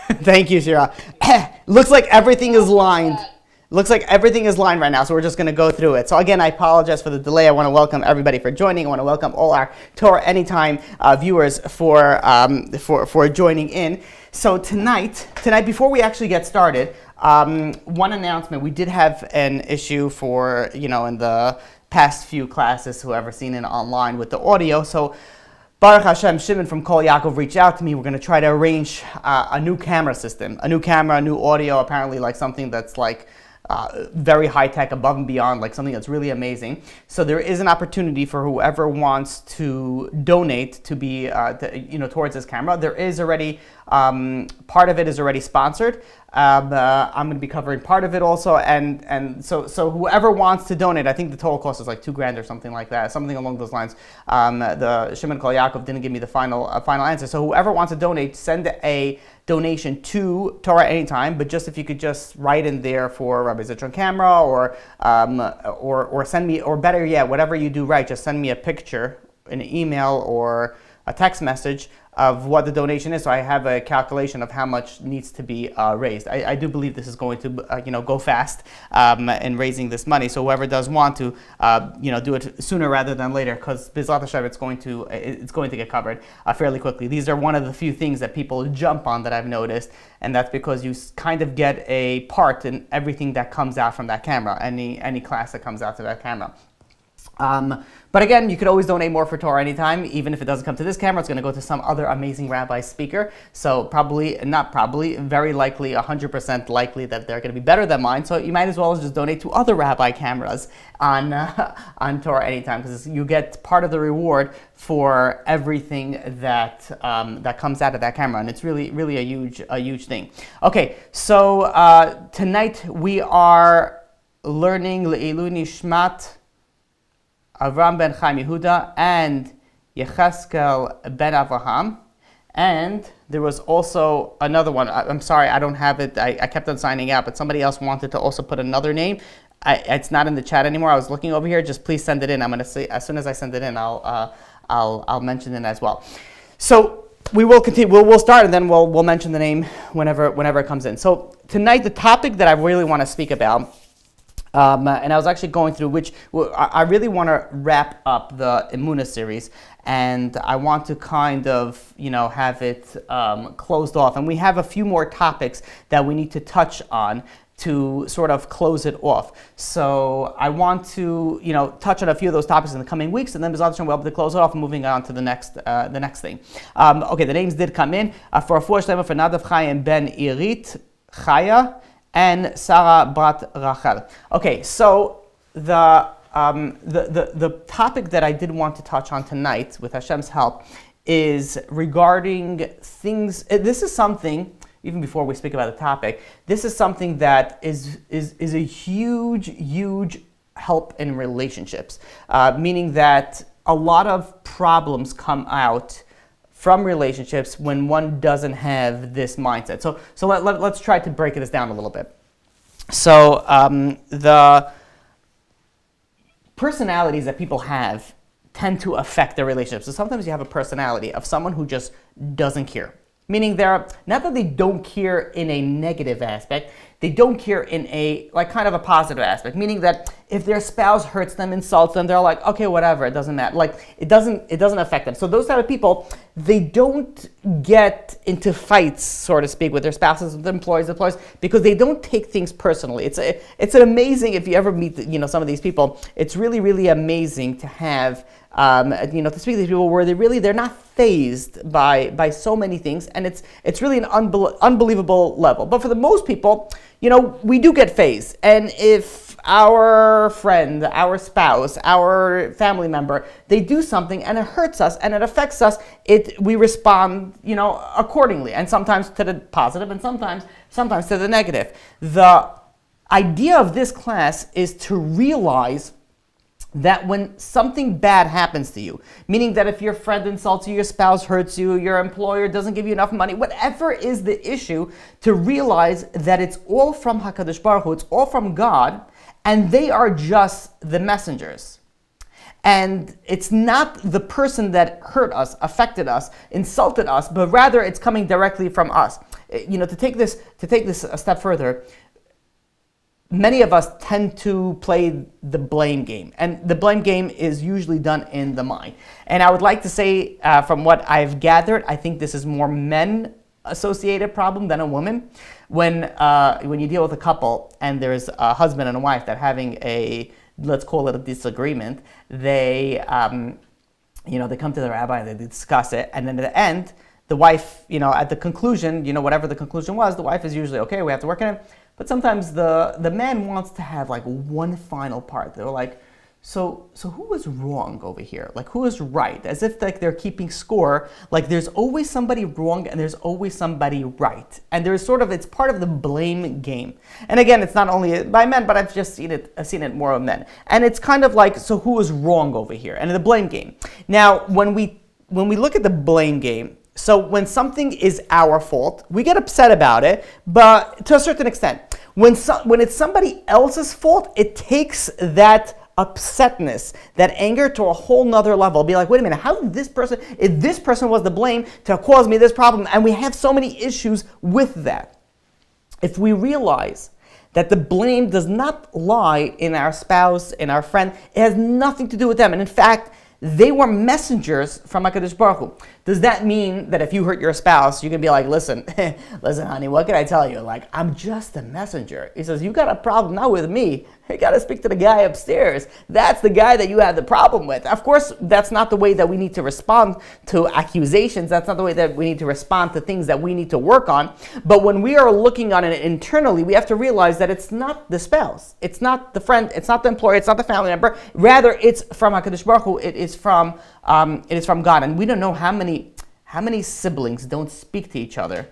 Thank you, Shira. Looks like everything is lined. Looks like everything is lined right now, so we're just going to go through it. So again, I apologize for the delay. I want to welcome everybody for joining. I want to welcome all our Torah Anytime viewers for joining in. So tonight, before we actually get started, one announcement. We did have an issue for, in the past few classes, whoever seen it online with the audio. So Baruch Hashem, Shimon from Kol Yaakov reached out to me. We're going to try to arrange a new camera system, a new camera, a new audio, apparently like something that's like very high tech, above and beyond, like something that's really amazing. So there is an opportunity for whoever wants to donate to be, towards this camera. There is already part of it is already sponsored. I'm going to be covering part of it also, and so whoever wants to donate, I think the total cost is like $2,000 or something like that, something along those lines. The Shimon Kol Yaakov didn't give me the final answer. So whoever wants to donate, send a donation to Torah Anytime, but just if you could just write in there for Rabbi Zitron camera, or send me, or better yet, whatever you do right, just send me a picture, an email or a text message of what the donation is, so I have a calculation of how much needs to be raised. I do believe this is going to go fast in raising this money. So whoever does want to do it sooner rather than later, because B'ezrat Hashem it's going to get covered fairly quickly. These are one of the few things that people jump on that I've noticed, and that's because you kind of get a part in everything that comes out from that camera, any class that comes out to that camera. But again, you could always donate more for Torah Anytime. Even if it doesn't come to this camera, it's going to go to some other amazing rabbi speaker. So very likely, 100% likely that they're going to be better than mine. So you might as well just donate to other rabbi cameras on Torah Anytime, because you get part of the reward for everything that comes out of that camera, and it's really a huge thing. Okay, so tonight we are learning Le'ilu Nishmat Avram ben Chaim Yehuda and Yecheskel ben Avraham. And there was also another one. I'm sorry, I don't have it. I kept on signing out, but somebody else wanted to also put another name. It's not in the chat anymore. I was looking over here. Just please send it in. I'm going to say, as soon as I send it in, I'll mention it as well. So we will continue. We'll start, and then we'll mention the name whenever it comes in. So tonight, the topic that I really want to speak about, and I was actually going through I really want to wrap up the Emunah series, and I want to kind of, have it closed off. And we have a few more topics that we need to touch on to sort of close it off. So I want to, touch on a few of those topics in the coming weeks, and then B'ezrat Hashem we'll be able to close it off and moving on to the next thing. Okay, the names did come in for a Shlema for Nadav Chaim ben Irit Chaya and Sarah Brat Rachel. Okay, so the topic that I did want to touch on tonight, with Hashem's help, is regarding things. This is something, even before we speak about the topic, this is something that is a huge help in relationships. Meaning that a lot of problems come out from relationships when one doesn't have this mindset. So let's try to break this down a little bit. So the personalities that people have tend to affect their relationships. So sometimes you have a personality of someone who just doesn't care. Meaning not that they don't care in a negative aspect, they don't care in a kind of a positive aspect. Meaning that if their spouse hurts them, insults them, they're like, okay, whatever, it doesn't matter. It doesn't affect them. So those type of people, they don't get into fights, so to speak, with their spouses, with their employees, because they don't take things personally. It's an amazing, if you ever meet some of these people, it's really amazing to have to speak to these people where they're not fazed by so many things, and it's really an unbelievable level. But for the most people, we do get fazed, and if our friend, our spouse, our family member, they do something and it hurts us and it affects us, we respond, accordingly, and sometimes to the positive and sometimes to the negative. The idea of this class is to realize that when something bad happens to you, meaning that if your friend insults you, your spouse hurts you, your employer doesn't give you enough money, whatever is the issue, to realize that it's all from HaKadosh Baruch Hu, it's all from God, and they are just the messengers. And it's not the person that hurt us, affected us, insulted us, but rather it's coming directly from us. To take this a step further, many of us tend to play the blame game, and the blame game is usually done in the mind. And I would like to say, from what I've gathered, I think this is more men-associated problem than a woman. When you deal with a couple and there's a husband and a wife that having a, let's call it a disagreement, they come to the rabbi and they discuss it, and then at the end, the wife, at the conclusion, whatever the conclusion was, the wife is usually, okay, we have to work on it. But sometimes the man wants to have like one final part. They're like, so who was wrong over here? Like, who is right? As if like they're keeping score. Like, there's always somebody wrong and there's always somebody right. And it's part of the blame game. And again, it's not only by men, but I've seen it more of men. And it's kind of like, so who is wrong over here? And the blame game. Now, when we look at the blame game, so when something is our fault, we get upset about it, but to a certain extent. When it's somebody else's fault, it takes that upsetness, that anger to a whole nother level. Be like, wait a minute, how did if this person was to blame to cause me this problem? And we have so many issues with that. If we realize that the blame does not lie in our spouse, in our friend, it has nothing to do with them. And in fact, they were messengers from HaKadosh Baruch Hu. Does that mean that if you hurt your spouse, you can be like, listen, honey, what can I tell you? Like, I'm just a messenger. He says, you got a problem not with me. You got to speak to the guy upstairs. That's the guy that you have the problem with. Of course, that's not the way that we need to respond to accusations. That's not the way that we need to respond to things that we need to work on. But when we are looking on it internally, we have to realize that it's not the spouse. It's not the friend. It's not the employee. It's not the family member. Rather, it's from HaKadosh Baruch Hu. It is from God. And we don't know how many siblings don't speak to each other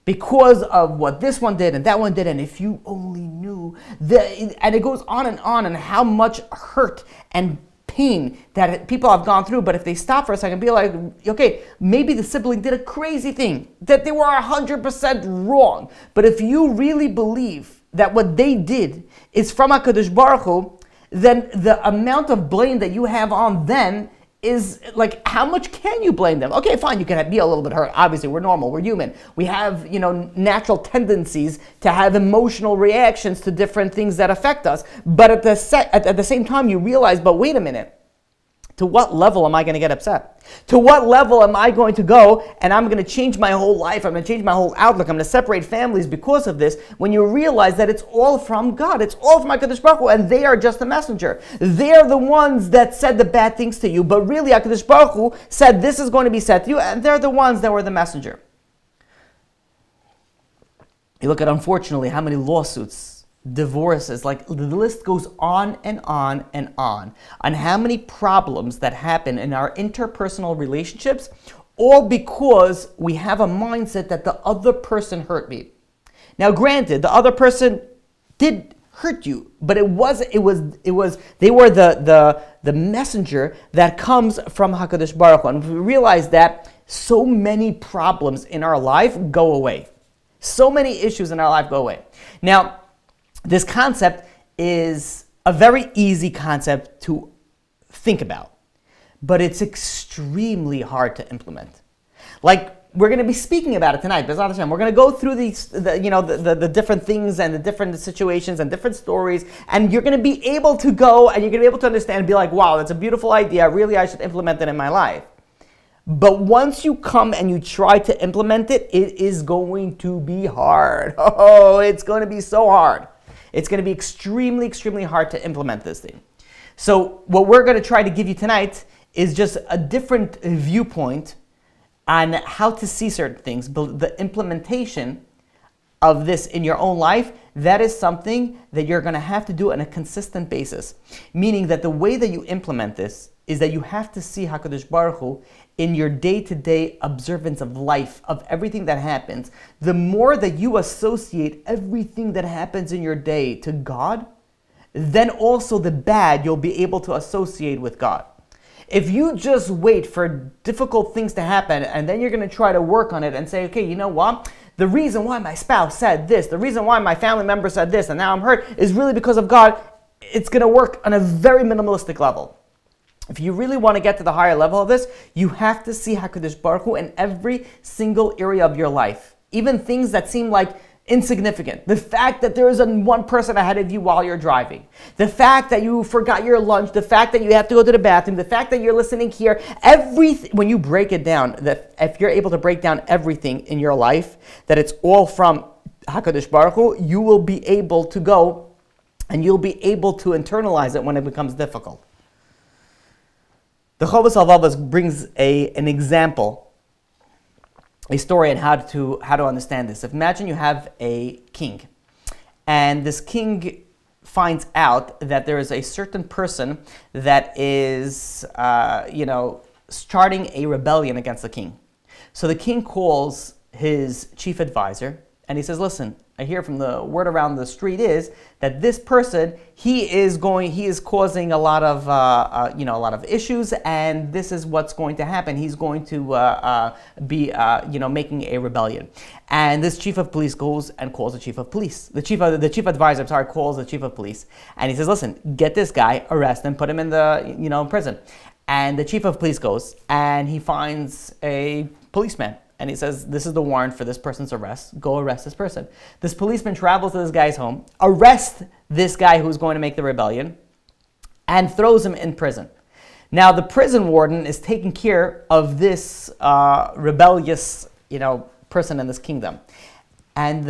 because of what this one did and that one did, and if you only knew, and it goes on, and how much hurt and pain that people have gone through. But if they stop for a second, be like, okay, maybe the sibling did a crazy thing, that they were 100% wrong. But if you really believe that what they did is from HaKadosh Baruch Hu, then the amount of blame that you have on them is like, how much can you blame them? Okay, fine, you can be a little bit hurt. Obviously, we're normal, we're human. We have, natural tendencies to have emotional reactions to different things that affect us. But at the same time, you realize, but wait a minute, to what level am I going to get upset? To what level am I going to go and I'm going to change my whole life? I'm going to change my whole outlook. I'm going to separate families because of this. When you realize that it's all from God, it's all from HaKadosh Baruch Hu, and they are just a messenger. They're the ones that said the bad things to you, but really HaKadosh Baruch Hu said this is going to be said to you, and they're the ones that were the messenger. You look at, unfortunately, how many lawsuits, divorces, like the list goes on and on and on how many problems that happen in our interpersonal relationships, all because we have a mindset that the other person hurt me. Now, granted, the other person did hurt you, but they were the messenger that comes from HaKadosh Baruch Hu. And we realize that so many problems in our life go away. So many issues in our life go away. Now, this concept is a very easy concept to think about, but it's extremely hard to implement. Like, we're going to be speaking about it tonight. We're going to go through the different things and the different situations and different stories, and you're going to be able to go and you're going to be able to understand and be like, wow, that's a beautiful idea. Really, I should implement it in my life. But once you come and you try to implement it, it is going to be hard. Oh, it's going to be so hard. It's going to be extremely, extremely hard to implement this thing. So what we're going to try to give you tonight is just a different viewpoint on how to see certain things. But the implementation of this in your own life, that is something that you're going to have to do on a consistent basis. Meaning that the way that you implement this is that you have to see HaKadosh Baruch Hu in your day-to-day observance of life, of everything that happens. The more that you associate everything that happens in your day to God, then also the bad you'll be able to associate with God. If you just wait for difficult things to happen and then you're going to try to work on it and say, okay, you know what? The reason why my spouse said this, the reason why my family member said this, and now I'm hurt, is really because of God. It's going to work on a very minimalistic level. If you really want to get to the higher level of this, you have to see HaKadosh Baruch Hu in every single area of your life. Even things that seem like insignificant. The fact that there is one person ahead of you while you're driving. The fact that you forgot your lunch. The fact that you have to go to the bathroom. The fact that you're listening here. Everything, when you break it down, that if you're able to break down everything in your life, that it's all from HaKadosh Baruch Hu, you will be able to go and you'll be able to internalize it when it becomes difficult. The Chovos HaLevavos brings an example, a story on how to understand this. Imagine you have a king, and this king finds out that there is a certain person that is, starting a rebellion against the king. So the king calls his chief advisor, and he says, "Listen, I hear from the word around the street is that this person he is causing a lot of issues, and this is what's going to happen. He's going to be making a rebellion." And this chief of police goes and calls the chief of police. The chief advisor, calls the chief of police, and he says, "Listen, get this guy, arrest him, put him in the prison." And the chief of police goes and he finds a policeman. And he says, "This is the warrant for this person's arrest. Go arrest this person." This policeman travels to this guy's home, arrests this guy who's going to make the rebellion, and throws him in prison. Now, the prison warden is taking care of this rebellious, person in this kingdom. And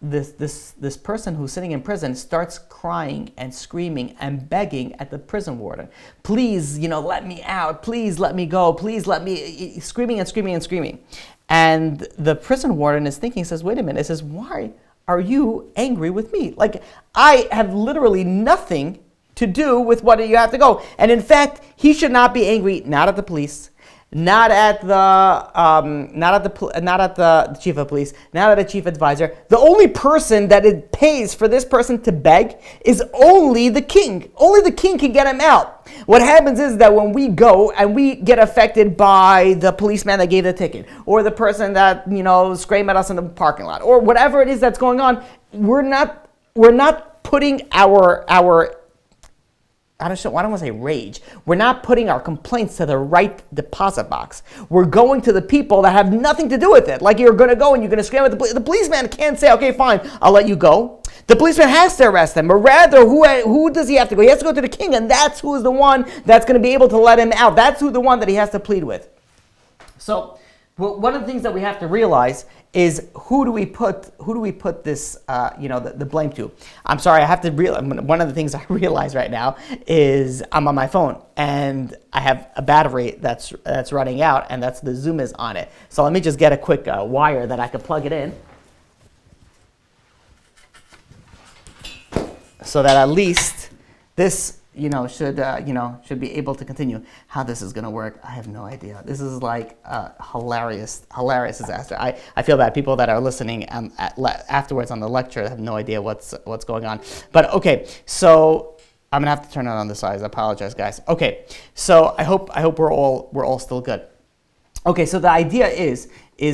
this person who's sitting in prison starts crying and screaming and begging at the prison warden, "Please, let me out. Please let me go. Please let me," screaming and screaming and screaming. And the prison warden is thinking, says, "Wait a minute." He says, "Why are you angry with me? Like, I have literally nothing to do with what you have to go." And in fact, he should not be angry, not at the police, not at the chief of police, not at the chief advisor. The only person that it pays for this person to beg is only the king. Only the king can get him out. What happens is that when we go and we get affected by the policeman that gave the ticket, or the person that screamed at us in the parking lot, or whatever it is that's going on, we're not putting our I don't want to say rage. We're not putting our complaints to the right deposit box. We're going to the people that have nothing to do with it. Like, you're going to go and you're going to scream at the police. The policeman can't say, "Okay, fine, I'll let you go." The policeman has to arrest him. But rather, who does he have to go? He has to go to the king, and that's who is the one that's going to be able to let him out. That's the one that he has to plead with. So, one of the things that we have to realize is who do we put this the blame to? I'm sorry, I have to realize, one of the things I realize right now is I'm on my phone and I have a battery that's running out, and the Zoom is on it. So let me just get a quick wire that I can plug it in, so that at least this should be able to continue. How this is going to work, I have no idea. This is like a hilarious disaster. I feel bad. People that are listening and afterwards on the lecture have no idea what's going on. But okay, so I'm gonna have to turn it on the size. I apologize, guys. Okay, so I hope we're all still good. Okay, so the idea is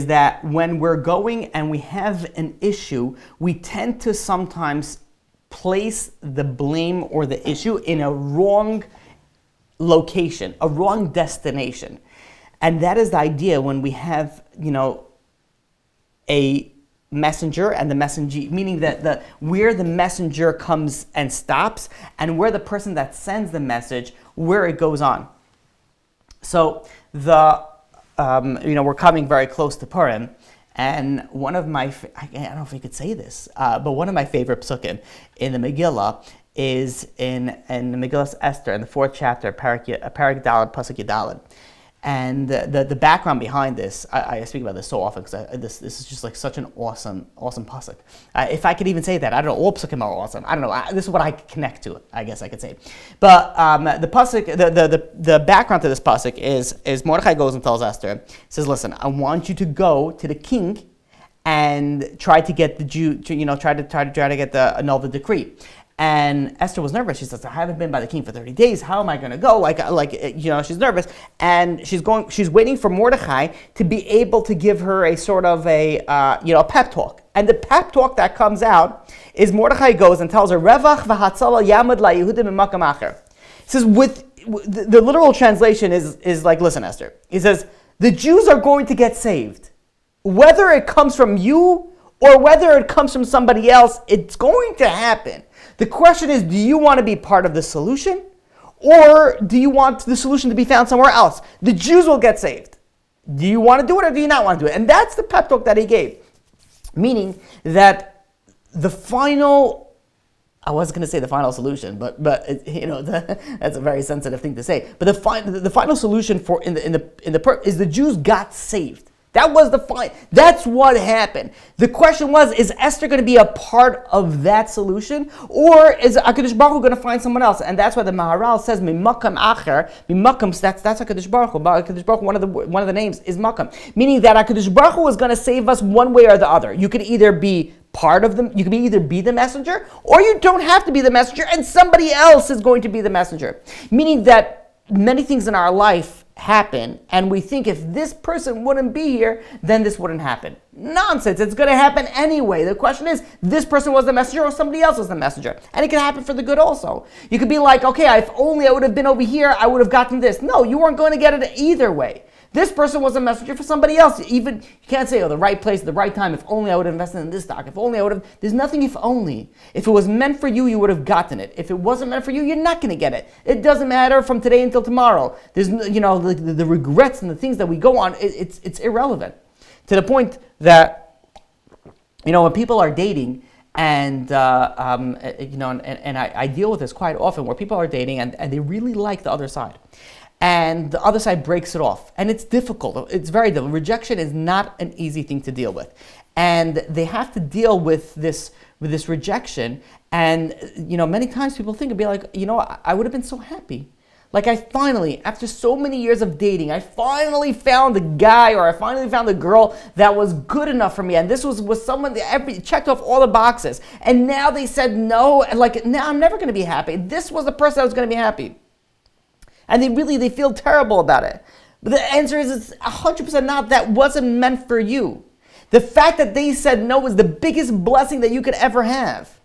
that when we're going and we have an issue, we tend to sometimes place the blame or the issue in a wrong location, a wrong destination. And that is the idea when we have, a messenger and the messenger, meaning that where the messenger comes and stops, and where the person that sends the message, where it goes on. So we're coming very close to Purim. And one of my, I don't know if you could say this, but one of my favorite psukim in the Megillah is in the Megillah Esther, in the 4th chapter, Parak Daled, Pasuk Yudaled. And the background behind this, I speak about this so often because this is just like such an awesome pasuk. If I could even say that, I don't know, all psukim are awesome. I don't know, this is what I connect to, I guess I could say. But the pasuk, the background to this pasuk is Mordechai goes and tells Esther, says, "Listen, I want you to go to the king and try to get the Jew, try to get annul the decree." And Esther was nervous. She says, "I haven't been by the king for 30 days. How am I going to go?" She's nervous, and she's waiting for Mordechai to be able to give her a sort of a pep talk. And the pep talk that comes out is Mordechai goes and tells her, "Revach v'hatzala yamad laYehudim b'makam acher." He says, with the literal translation is like, "Listen, Esther." He says, "The Jews are going to get saved. whether it comes from you or whether it comes from somebody else, it's going to happen. The question is, do you want to be part of the solution, or do you want the solution to be found somewhere else? The Jews will get saved. Do you want to do it, or do you not want to do it? And that's the pep talk that he gave. Meaning that the final, I was going to say the final solution, but that's a very sensitive thing to say. But the final solution is the Jews got saved. That was that's what happened. The question was, is Esther going to be a part of that solution, or is HaKadosh Baruch Hu going to find someone else? And that's why the Maharal says, Mimakam Acher, Mimakam, that's HaKadosh Baruch Hu. HaKadosh Baruch Hu, one of the names is Makam. Meaning that HaKadosh Baruch Hu is going to save us one way or the other. You could either be part of them, you can either be the messenger, or you don't have to be the messenger, and somebody else is going to be the messenger. Meaning that many things in our life happen, and we think if this person wouldn't be here, then this wouldn't happen. Nonsense. It's going to happen anyway. The question is, this person was the messenger or somebody else was the messenger. And it can happen for the good also. You could be like, okay, if only I would have been over here, I would have gotten this. No, you weren't going to get it either way. This person was a messenger for somebody else. Even, you can't say, the right place, the right time. If only I would have invested in this stock. If only I would have. There's nothing if only. If it was meant for you, you would have gotten it. If it wasn't meant for you, you're not going to get it. It doesn't matter from today until tomorrow. There's, the regrets and the things that we go on, it's irrelevant. To the point that, when people are dating, and I deal with this quite often, where people are dating and they really like the other side. And the other side breaks it off. And it's difficult. It's very difficult. Rejection is not an easy thing to deal with. And they have to deal with this rejection. And, many times people think, be like, I would have been so happy. Like I finally, after so many years of dating, I finally found a guy, or I finally found a girl that was good enough for me. And this was someone that checked off all the boxes. And now they said no, and now I'm never going to be happy. This was the person that was going to be happy. And they feel terrible about it. But the answer is, it's 100% not. That wasn't meant for you. The fact that they said no was the biggest blessing that you could ever have.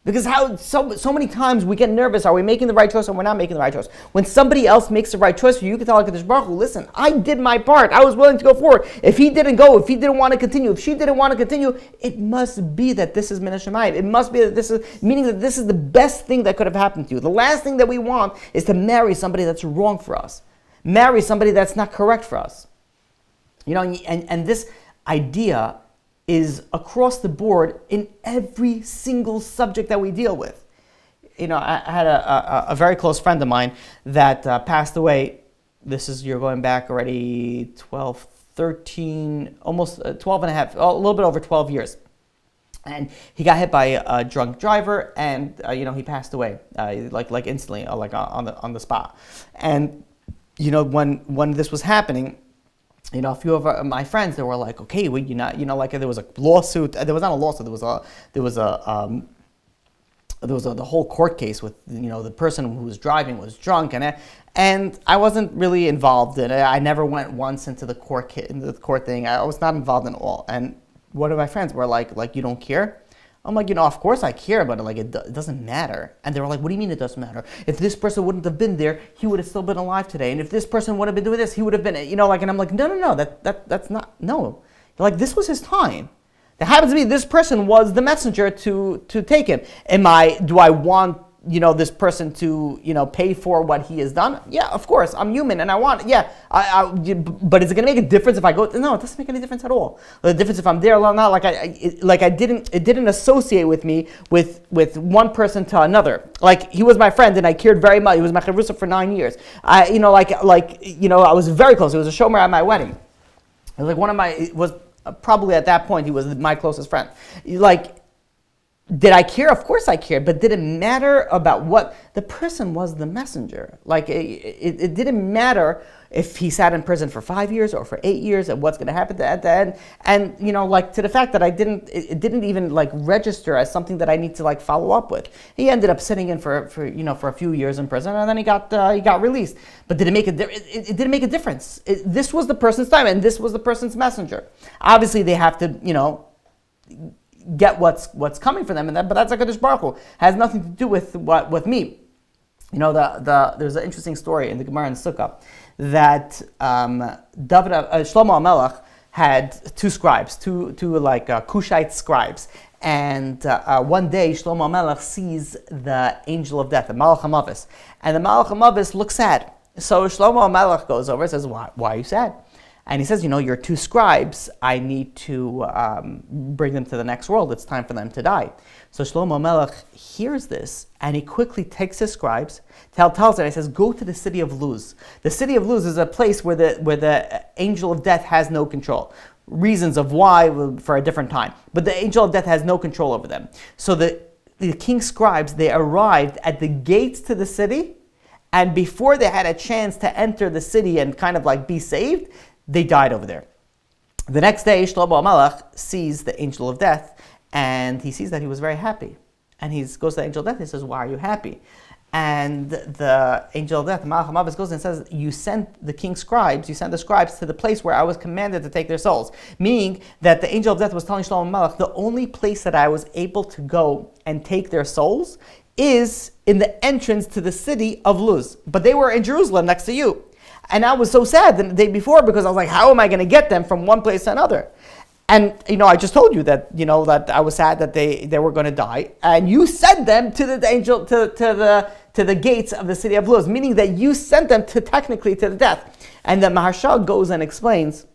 Because so many times we get nervous. Are we making the right choice or we're not making the right choice? When somebody else makes the right choice for you, you can tell HaKadosh Baruch Hu, listen, I did my part. I was willing to go forward. If he didn't go, if he didn't want to continue, if she didn't want to continue, it must be that this is Min Hashemayim. It must be that this is, meaning that this is the best thing that could have happened to you. The last thing that we want is to marry somebody that's wrong for us. Marry somebody that's not correct for us. And this idea is across the board in every single subject that we deal with. I had a very close friend of mine that passed away. You're going back already 12, 13, almost 12 and a half, a little bit over 12 years. And he got hit by a drunk driver, and he passed away like instantly, like on the spot. And when this was happening, a few of my friends, they were like, okay, well, there was a lawsuit. There was not a lawsuit. There was the whole court case with, the person who was driving was drunk, and I wasn't really involved in it. I never went once into the court thing. I was not involved in all. And one of my friends were like, you don't care? I'm like, of course I care, but it doesn't matter. And they were like, what do you mean it doesn't matter? If this person wouldn't have been there, he would have still been alive today. And if this person would have been doing this, he would have been, and I'm like, no, that's not, no. This was his time. It happens to be this person was the messenger to take him. Do I want, this person to, pay for what he has done? Yeah, of course. I'm human and I want, but is it going to make a difference if I go? No, it doesn't make any difference at all. The difference if I'm there or not, it didn't associate with me with one person to another. He was my friend and I cared very much. He was my chavrusa for 9 years. I was very close. It was a shomer at my wedding. It was probably at that point, he was my closest friend. Did I care? Of course I cared, but did it matter about what? The person was the messenger. It didn't matter if he sat in prison for 5 years or for 8 years and what's going to happen at the end. And, to the fact that it didn't even register as something that I need to follow up with. He ended up sitting in for a few years in prison, and then he got released. But did it make a difference? It didn't make a difference. This was the person's time, and this was the person's messenger. Obviously, they have to, get what's coming for them, but that's HaKadosh Baruch Hu. Has nothing to do with me. There's an interesting story in the Gemara in Sukkah that Shlomo HaMelech had two scribes, two Cushite scribes. And one day, Shlomo HaMelech sees the angel of death, the Malach HaMavis. And the Malach HaMavis looks sad. So Shlomo HaMelech goes over and says, why are you sad? And he says, your two scribes, I need to bring them to the next world. It's time for them to die. So Shlomo HaMelech hears this, and he quickly takes his scribes, tells them, he says, go to the city of Luz. The city of Luz is a place where the angel of death has no control. Reasons of why for a different time. But the angel of death has no control over them. So the king's scribes, they arrived at the gates to the city, and before they had a chance to enter the city and kind of be saved, they died over there. The next day, Shlomo HaMelech sees the angel of death, and he sees that he was very happy. And he goes to the angel of death and he says, why are you happy? And the angel of death, Malach HaMavis, goes and says, you sent the king's scribes, you sent the scribes to the place where I was commanded to take their souls. Meaning that the angel of death was telling Shlomo HaMelech, the only place that I was able to go and take their souls is in the entrance to the city of Luz. But they were in Jerusalem next to you. And I was so sad the day before because I was like, how am I going to get them from one place to another? And, I just told you that, that I was sad that they were going to die. And you sent them to the angel, to the gates of the city of Luz, meaning that you sent them technically to the death. And the Maharshal goes and explains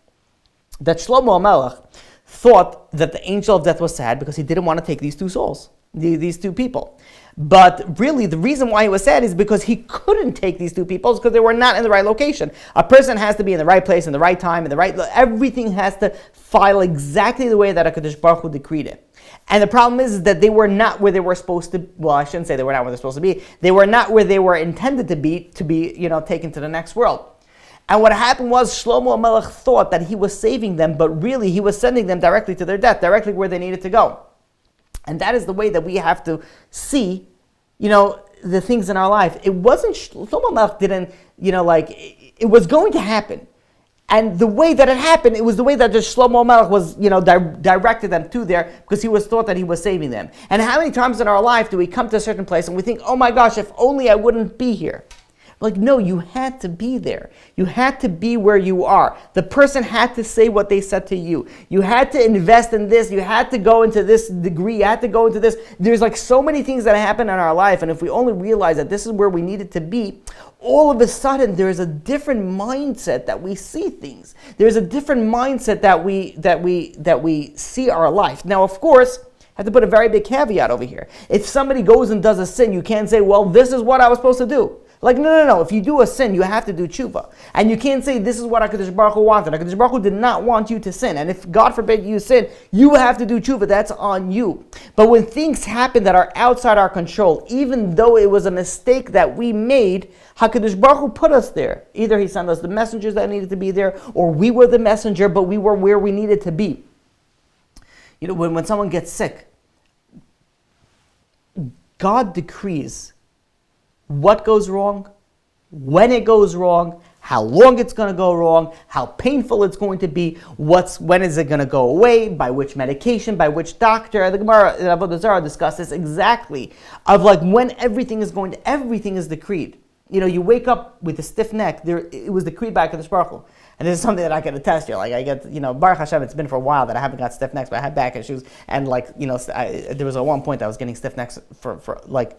that Shlomo HaMelech thought that the angel of death was sad because he didn't want to take these two souls, these two people. But really, the reason why he was sad is because he couldn't take these two people because they were not in the right location. A person has to be in the right place, in the right time, everything has to file exactly the way that HaKadosh Baruch Hu decreed it. And the problem is that they were not where they were supposed to, well, I shouldn't say they were not where they're supposed to be. They were not where they were intended to be, taken to the next world. And what happened was Shlomo HaMelech thought that he was saving them, but really he was sending them directly to their death, directly where they needed to go. And that is the way that we have to see, the things in our life. It wasn't, Shlomo HaMelech didn't, it was going to happen. And the way that it happened, it was the way that just Shlomo HaMelech was, directed them to there because he was thought that he was saving them. And how many times in our life do we come to a certain place and we think, oh my gosh, if only I wouldn't be here. No, you had to be there. You had to be where you are. The person had to say what they said to you. You had to invest in this. You had to go into this degree. You had to go into this. There's so many things that happen in our life, and if we only realize that this is where we needed to be, all of a sudden there's a different mindset that we see things. There's a different mindset that we see our life. Now, of course, I have to put a very big caveat over here. If somebody goes and does a sin, you can't say, well, this is what I was supposed to do. No. If you do a sin, you have to do tshuva. And you can't say, this is what HaKadosh Baruch Hu wanted. HaKadosh Baruch Hu did not want you to sin. And if, God forbid, you sin, you have to do tshuva. That's on you. But when things happen that are outside our control, even though it was a mistake that we made, HaKadosh Baruch Hu put us there. Either He sent us the messengers that needed to be there, or we were the messenger, but we were where we needed to be. When someone gets sick, God decrees what goes wrong, when it goes wrong, how long it's going to go wrong, how painful it's going to be, when is it going to go away, by which medication, by which doctor. The Gemara in Avodah Zarah discusses exactly of when everything is decreed. You wake up with a stiff neck. It was decreed by HaKadosh Baruch Hu. And this is something that I can attest to. I get, Baruch Hashem, it's been for a while that I haven't got stiff necks, but I had back issues. And there was at one point I was getting stiff necks for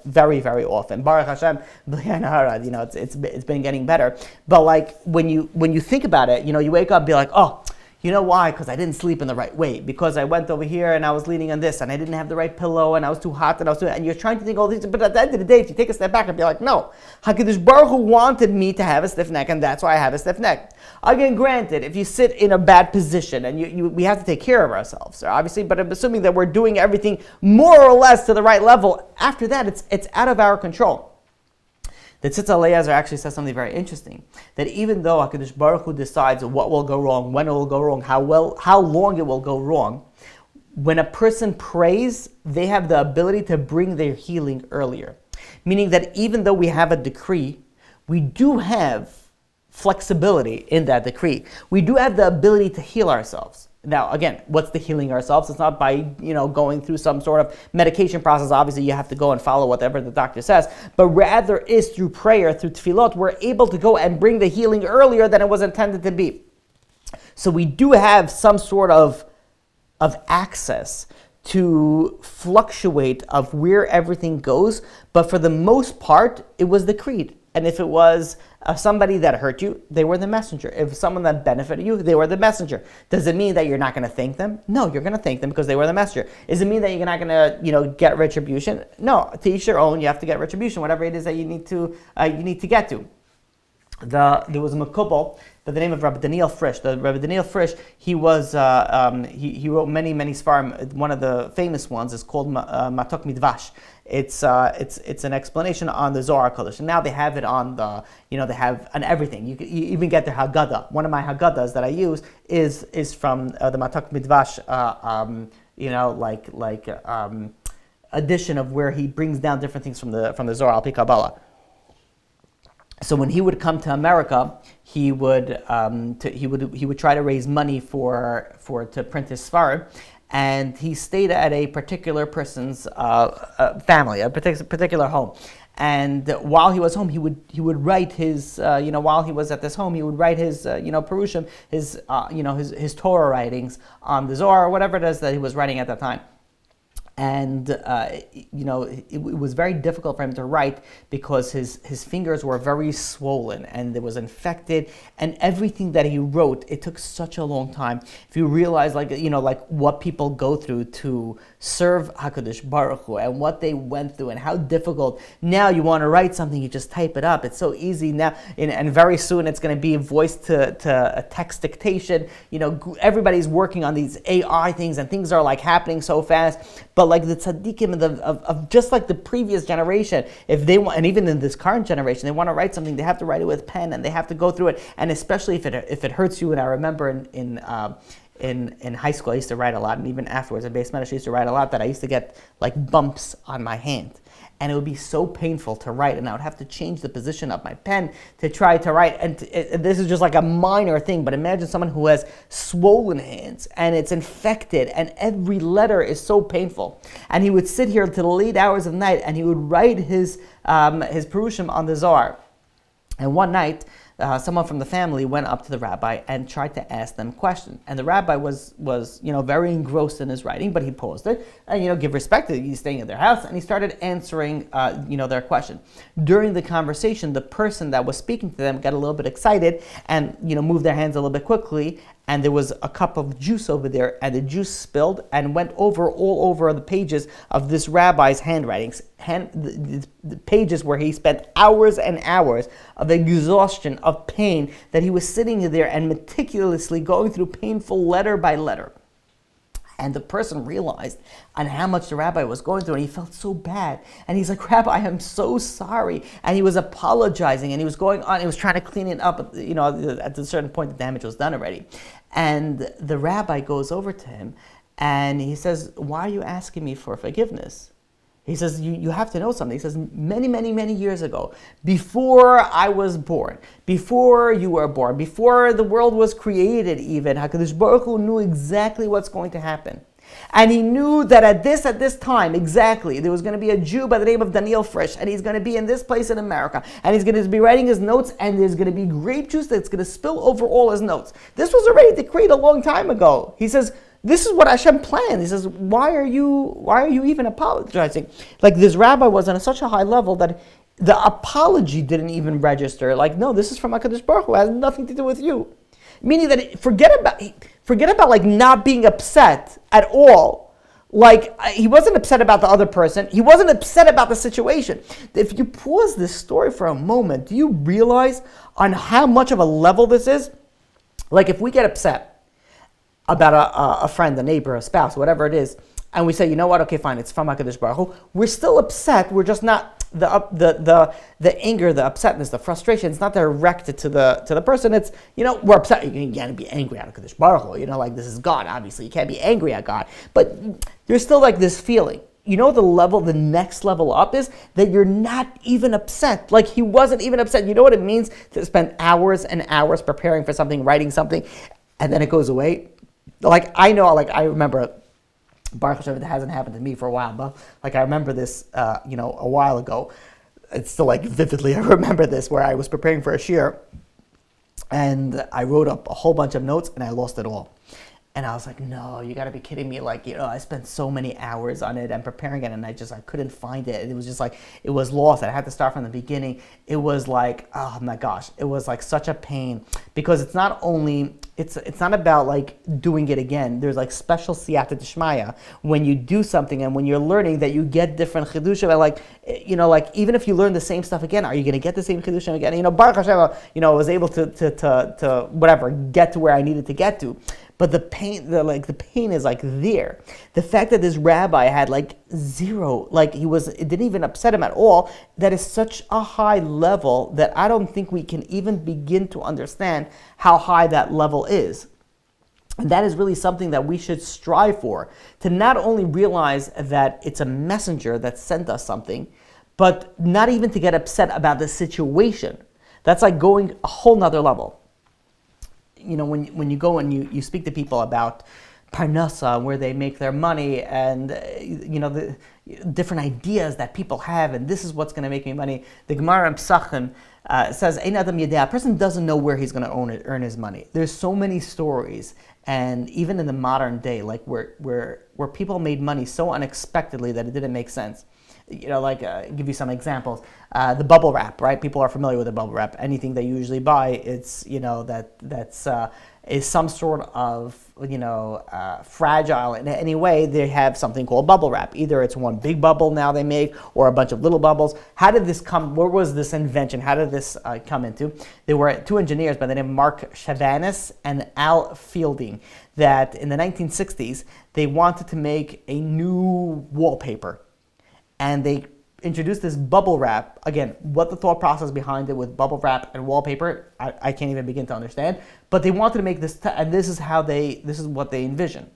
very, very often. Baruch Hashem, it's been getting better. But when you think about it, you wake up and be like, oh, you know why? Because I didn't sleep in the right way. Because I went over here and I was leaning on this and I didn't have the right pillow and I was too hot and you're trying to think all these. But at the end of the day, if you take a step back and be like, no, HaKadosh Baruch Hu wanted me to have a stiff neck and that's why I have a stiff neck. Again, granted, if you sit in a bad position and we have to take care of ourselves, obviously, but I'm assuming that we're doing everything more or less to the right level, after that, it's out of our control. The Tzitz Eliezer actually says something very interesting, that even though HaKadosh Baruch Hu decides what will go wrong, when it will go wrong, how long it will go wrong, when a person prays, they have the ability to bring their healing earlier. Meaning that even though we have a decree, we do have flexibility in that decree. We do have the ability to heal ourselves. Now, again, what's the healing ourselves? It's not by, going through some sort of medication process. Obviously, you have to go and follow whatever the doctor says. But rather is through prayer, through tefillot, we're able to go and bring the healing earlier than it was intended to be. So we do have some sort of access to fluctuate of where everything goes, but for the most part, it was the creed. And if it was somebody that hurt you, they were the messenger. If someone that benefited you, they were the messenger. Does it mean that you're not going to thank them? No, you're going to thank them because they were the messenger. Does it mean that you're not going to, get retribution? No, to each their own. You have to get retribution, whatever it is that you need to get to. There was a makubal by the name of Rabbi Daniel Frisch. Rabbi Daniel Frisch, he was he wrote many svarim. One of the famous ones is called Matok Midvash. It's an explanation on the Zohar Kodesh, and now they have it on they have on everything. You even get the Haggadah. One of my Haggadahs that I use is from the Matok Midvash. Edition of where he brings down different things from the Zohar Al Pi Kabbalah. So when he would come to America, he would try to raise money to print his svarim, and he stayed at a particular person's family, a particular home. And while he was home, he would write his while he was at this home, he would write his Perushim, his Torah writings on the Zohar or whatever it is that he was writing at that time. And it was very difficult for him to write because his fingers were very swollen and it was infected, and everything that he wrote, it took such a long time. If you realize what people go through to serve HaKadosh Baruch Hu and what they went through and how difficult. Now you want to write something, you just type it up. It's so easy now, and very soon it's going to be voice to a text dictation. Everybody's working on these AI things, and things are like happening so fast. But like the tzaddikim of just like the previous generation, if they want, and even in this current generation, they want to write something, they have to write it with pen and they have to go through it. And especially if it hurts you. And I remember in high school, I used to write a lot, and even afterwards in Beis Medrash, I used to write a lot that I used to get like bumps on my hand. And it would be so painful to write, and I would have to change the position of my pen to try to write. And this is just like a minor thing, but imagine someone who has swollen hands and it's infected, and every letter is so painful. And he would sit here till the late hours of the night, and he would write his Perushim on the Zohar. And one night, someone from the family went up to the rabbi and tried to ask them questions. And the rabbi was very engrossed in his writing, but he paused it and, give respect to he's staying at their house, and he started answering, their question. During the conversation, the person that was speaking to them got a little bit excited and, moved their hands a little bit quickly, and there was a cup of juice over there, and the juice spilled and went all over the pages of this rabbi's handwritings, the pages where he spent hours and hours of exhaustion, of pain, that he was sitting there and meticulously going through painful letter by letter. And the person realized on how much the rabbi was going through, and he felt so bad. And he's like, Rabbi, I am so sorry. And he was apologizing, and he was going on, he was trying to clean it up, at a certain point the damage was done already. And the rabbi goes over to him, and he says, why are you asking me for forgiveness? He says, you have to know something. He says, many, many, many years ago, before I was born, before you were born, before the world was created even, HaKadosh Baruch Hu knew exactly what's going to happen. And he knew that at this time, exactly, there was going to be a Jew by the name of Daniel Frisch, and he's going to be in this place in America, and he's going to be writing his notes, and there's going to be grape juice that's going to spill over all his notes. This was already decreed a long time ago. He says, this is what Hashem planned. He says, why are you even apologizing? Like, this rabbi was on such a high level that the apology didn't even register. Like, no, this is from HaKadosh Baruch Hu. It has nothing to do with you. Meaning that forget about like not being upset at all. Like, he wasn't upset about the other person. He wasn't upset about the situation. If you pause this story for a moment, do you realize on how much of a level this is? Like, if we get upset about a friend, a neighbor, a spouse, whatever it is, and we say, you know what, okay, fine, it's from HaKadosh Baruch Hu, we're still upset, we're just not, the anger, the upsetness, the frustration, it's not directed to the person, it's, we're upset, you can't be angry at HaKadosh Baruch Hu, like this is God, obviously, you can't be angry at God, but there's still like this feeling. The next level up is that you're not even upset. Like, he wasn't even upset. You know what it means to spend hours and hours preparing for something, writing something, and then it goes away? Like, I remember, Baruch Hashem, it hasn't happened to me for a while, but like I remember this, a while ago. It's still like vividly, I remember this, where I was preparing for a shiur, And I wrote up a whole bunch of notes and I lost it all. And I was like, no, you gotta be kidding me. Like, I spent so many hours on it and preparing it, and I couldn't find it. And it was just like, it was lost. I had to start from the beginning. It was like, oh my gosh, it was like such a pain, because it's not only, it's not about like doing it again. There's like special siyata d'shmaya when you do something and when you're learning that you get different chidushim. Like, like even if you learn the same stuff again, are you gonna get the same chidushim again? Baruch Hashem, I was able to whatever, get to where I needed to get to. But the pain, the pain is like there. The fact that this rabbi had like zero, like it didn't even upset him at all. That is such a high level that I don't think we can even begin to understand how high that level is. And that is really something that we should strive for, to not only realize that it's a messenger that sent us something, but not even to get upset about the situation. That's like going a whole nother level. When you go and you speak to people about parnasa, where they make their money, and the different ideas that people have, and this is what's going to make me money. The Gemara in Pesachim says, "Ein adam yedea." A person doesn't know where he's going to earn his money. There's so many stories, and even in the modern day, like where people made money so unexpectedly that it didn't make sense. Give you some examples. The bubble wrap, right? People are familiar with the bubble wrap. Anything they usually buy, it's that's is some sort of fragile in any way. They have something called bubble wrap. Either it's one big bubble now they make, or a bunch of little bubbles. How did this come? Where was this invention? How did this come into? There were two engineers by the name of Mark Chavanis and Al Fielding that in the 1960s they wanted to make a new wallpaper. And they introduced this bubble wrap. Again, what the thought process behind it with bubble wrap and wallpaper, I can't even begin to understand. But they wanted to make this, and this is what they envisioned.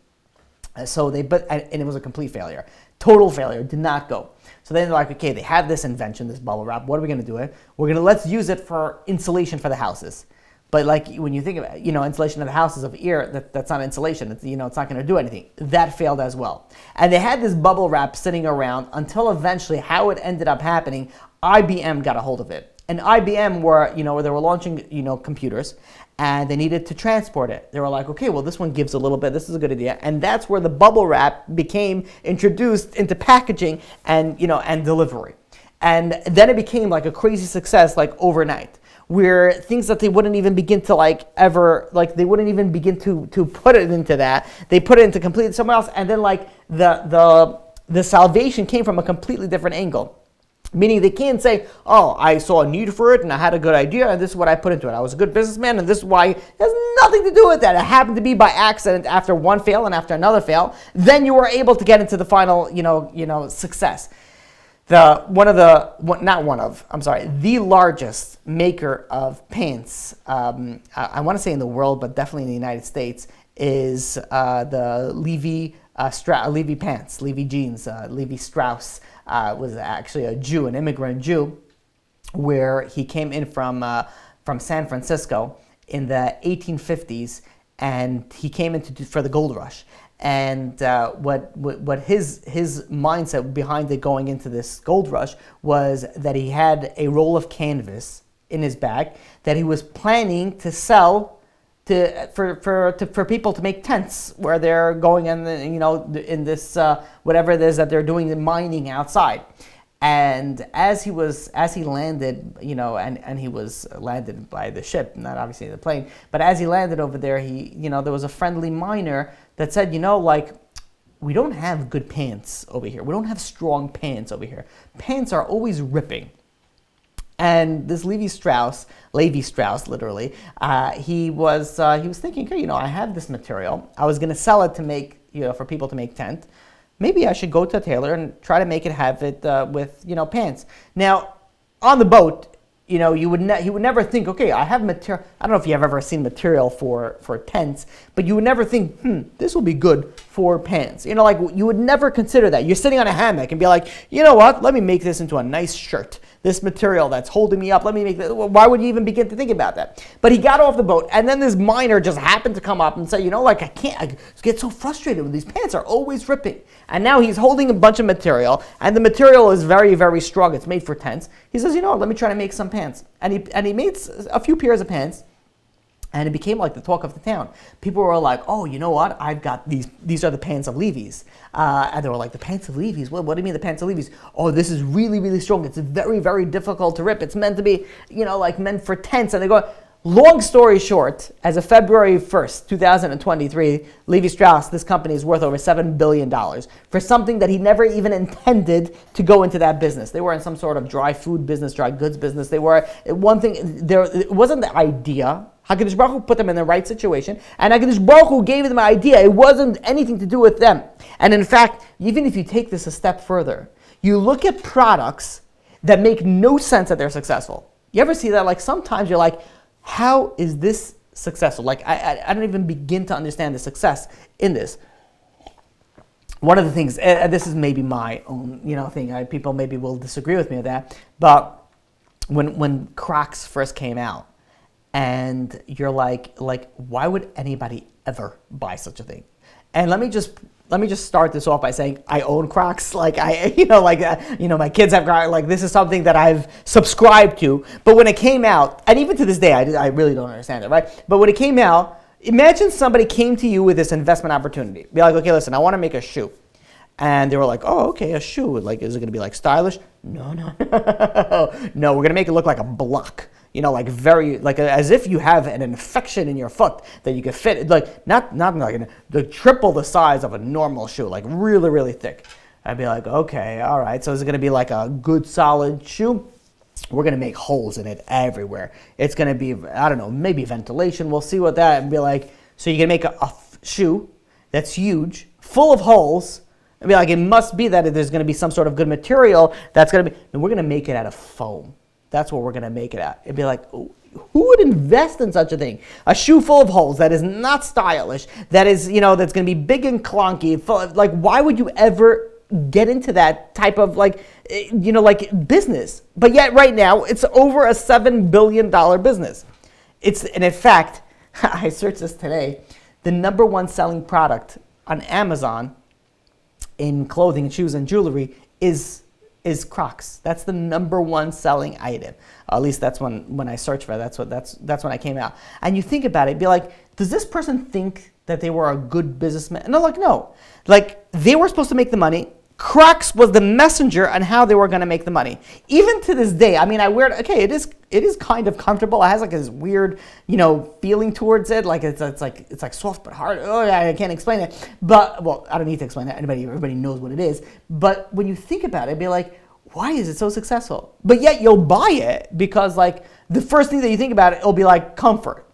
And it was a complete failure, total failure. Did not go. So then they're like, okay, they have this invention, this bubble wrap. What are we going to do? Let's use it for insulation for the houses. But like when you think about insulation of the houses of air, that's not insulation. It's it's not going to do anything. That failed as well. And they had this bubble wrap sitting around until eventually, how it ended up happening, IBM got a hold of it. And IBM they were launching computers, and they needed to transport it. They were like, okay, well this one gives a little bit. This is a good idea. And that's where the bubble wrap became introduced into packaging and delivery. And then it became like a crazy success, like overnight, where things that they wouldn't even begin to they wouldn't even begin to put it into that. They put it into completely somewhere else, and then the salvation came from a completely different angle. Meaning they can't say, oh, I saw a need for it and I had a good idea and this is what I put into it. I was a good businessman and this is why. It has nothing to do with that. It happened to be by accident after one fail and after another fail. Then you were able to get into the final, success. The largest maker of pants, I want to say in the world, but definitely in the United States, is the Levi pants, Levi jeans. Levi Strauss was actually a Jew, an immigrant Jew, where he came in from San Francisco in the 1850s, and he came for the gold rush. And what his mindset behind it going into this gold rush was that he had a roll of canvas in his bag that he was planning to sell for people to make tents where they're going in this whatever it is that they're doing, the mining outside. And as he landed, and he was landed by the ship, not obviously the plane, but as he landed over there, there was a friendly miner that said, we don't have good pants over here. We don't have strong pants over here. Pants are always ripping. And this Levi Strauss, literally, he was thinking, okay, I have this material. I was going to sell it to make, for people to make tent. Maybe I should go to a tailor and try to make it have it with pants. Now, on the boat, he would never think, okay, I have material. I don't know if you have ever seen material for tents, but you would never think, this will be good for pants. You would never consider that. You're sitting on a hammock and be like, you know what? Let me make this into a nice shirt. This material that's holding me up, let me make this. Why would you even begin to think about that? But he got off the boat, and then this miner just happened to come up and say, I get so frustrated when these pants are always ripping. And now he's holding a bunch of material, and the material is very, very strong. It's made for tents. He says, let me try to make some pants. And he made a few pairs of pants, And it became like the talk of the town. People were like, oh, you know what? I've got these are the pants of Levi's. And they were like, the pants of Levi's? What do you mean the pants of Levi's? Oh, this is really, really strong. It's very, very difficult to rip. It's meant to be, like meant for tents. And they go, long story short, as of February 1st, 2023, Levi Strauss, this company is worth over $7 billion for something that he never even intended to go into that business. They were in some sort of dry food business, dry goods business. They were, one thing, it wasn't the idea. HaKadosh Baruch Hu put them in the right situation, and HaKadosh Baruch Hu gave them an idea. It wasn't anything to do with them. And in fact, even if you take this a step further, you look at products that make no sense that they're successful. You ever see that? Like sometimes you're like, how is this successful? Like I don't even begin to understand the success in this. One of the things, this is maybe my own thing. People maybe will disagree with me with that, but when Crocs first came out, and you're like, why would anybody ever buy such a thing? And let me just start this off by saying I own Crocs. My kids have Crocs. Like this is something that I've subscribed to. But when it came out, and even to this day, I really don't understand it, right? But when it came out, imagine somebody came to you with this investment opportunity. Be like, okay, listen, I want to make a shoe. And they were like, oh, okay, a shoe. Like, is it going to be like stylish? No. No, we're going to make it look like a block. As if you have an infection in your foot that you could fit, like not like the triple the size of a normal shoe, like really, really thick. I'd be like, okay, all right. So is it going to be like a good solid shoe? We're going to make holes in it everywhere. It's going to be, I don't know, maybe ventilation. We'll see what that, and be like, so you're going to make a shoe that's huge, full of holes, and be like, it must be that there's going to be some sort of good material that's going to be, and we're going to make it out of foam. That's what we're going to make it at. It'd be like, who would invest in such a thing? A shoe full of holes that is not stylish, that is, that's going to be big and clunky. Like, why would you ever get into that type of, business? But yet, right now, it's over a $7 billion business. And in fact, I searched this today, the number one selling product on Amazon in clothing, shoes, and jewelry is Crocs. That's the number one selling item. At least that's when I searched for it. That's when I came out. And you think about it, be like, does this person think that they were a good businessman? And they're like, no. Like, they were supposed to make the money. Crocs was the messenger on how they were going to make the money. Even to this day, I mean, I wear it. Okay, it is kind of comfortable. It has like this weird, feeling towards it. Like it's like soft but hard. Oh, I can't explain it. But well, I don't need to explain it. Everybody knows what it is. But when you think about it, it'd be like, why is it so successful? But yet you'll buy it because like the first thing that you think about it'll be like comfort.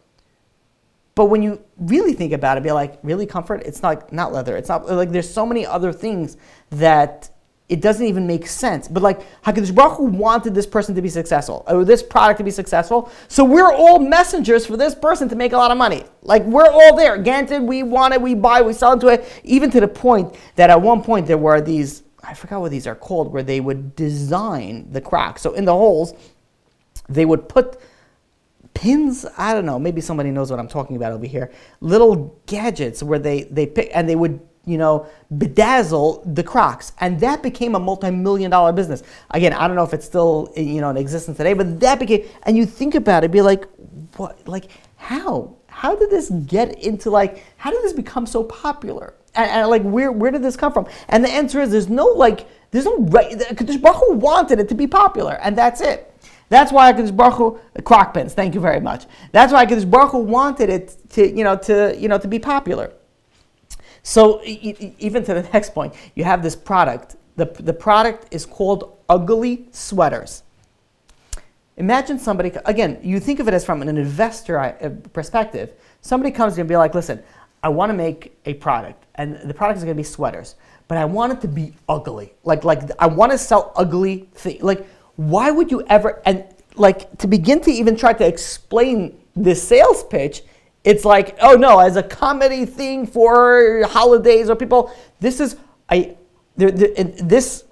But when you really think about it, be like, really comfort? It's not leather. It's not like there's so many other things that it doesn't even make sense. But like HaKadosh Baruch Hu wanted this person to be successful, or this product to be successful. So we're all messengers for this person to make a lot of money. Like we're all there. Granted, we want it, we buy, we sell into it, even to the point that at one point there were these, I forgot what these are called, where they would design the Crocs. So in the holes, they would put pins, I don't know, maybe somebody knows what I'm talking about over here, little gadgets where they pick, and they would, bedazzle the Crocs. And that became a multi-million-dollar business. Again, I don't know if it's still, in existence today, but that became, and you think about it, be like, what, like, how? How did this get into, like, how did this become so popular? And like, where did this come from? And the answer is, there's no right, Kadosh Baruch Hu wanted it to be popular, and that's it. That's why HaKadosh Baruch Hu, Croc pins, thank you very much. That's why HaKadosh Baruch Hu wanted it to be popular. So even to the next point, you have this product. The product is called ugly sweaters. Imagine somebody, again, you think of it as from an investor perspective. Somebody comes to you and be like, listen, I want to make a product, and the product is going to be sweaters, but I want it to be ugly. Like I want to sell ugly things. Like, why would you ever, and like to begin to even try to explain this sales pitch, it's like, oh no, as a comedy thing for holidays or people, this is this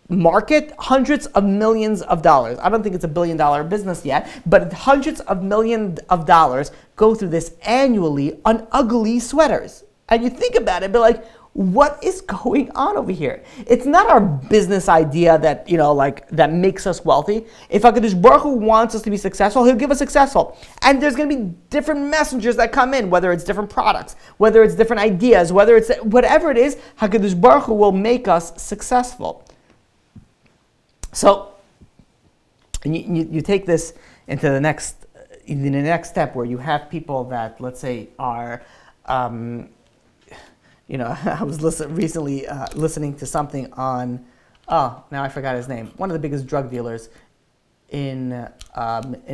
market, hundreds of millions of dollars. I don't think it's $1 billion business yet, but hundreds of millions of dollars go through this annually on ugly sweaters. And you think about it, be like, what is going on over here? It's not our business idea that, that makes us wealthy. If HaKadosh Baruch Hu wants us to be successful, he'll give us successful. And there's going to be different messengers that come in, whether it's different products, whether it's different ideas, whether it's whatever it is, HaKadosh Baruch Hu will make us successful. So, and you take this into the next step where you have people that, let's say, are... I was recently listening to something on, now I forgot his name, one of the biggest drug dealers in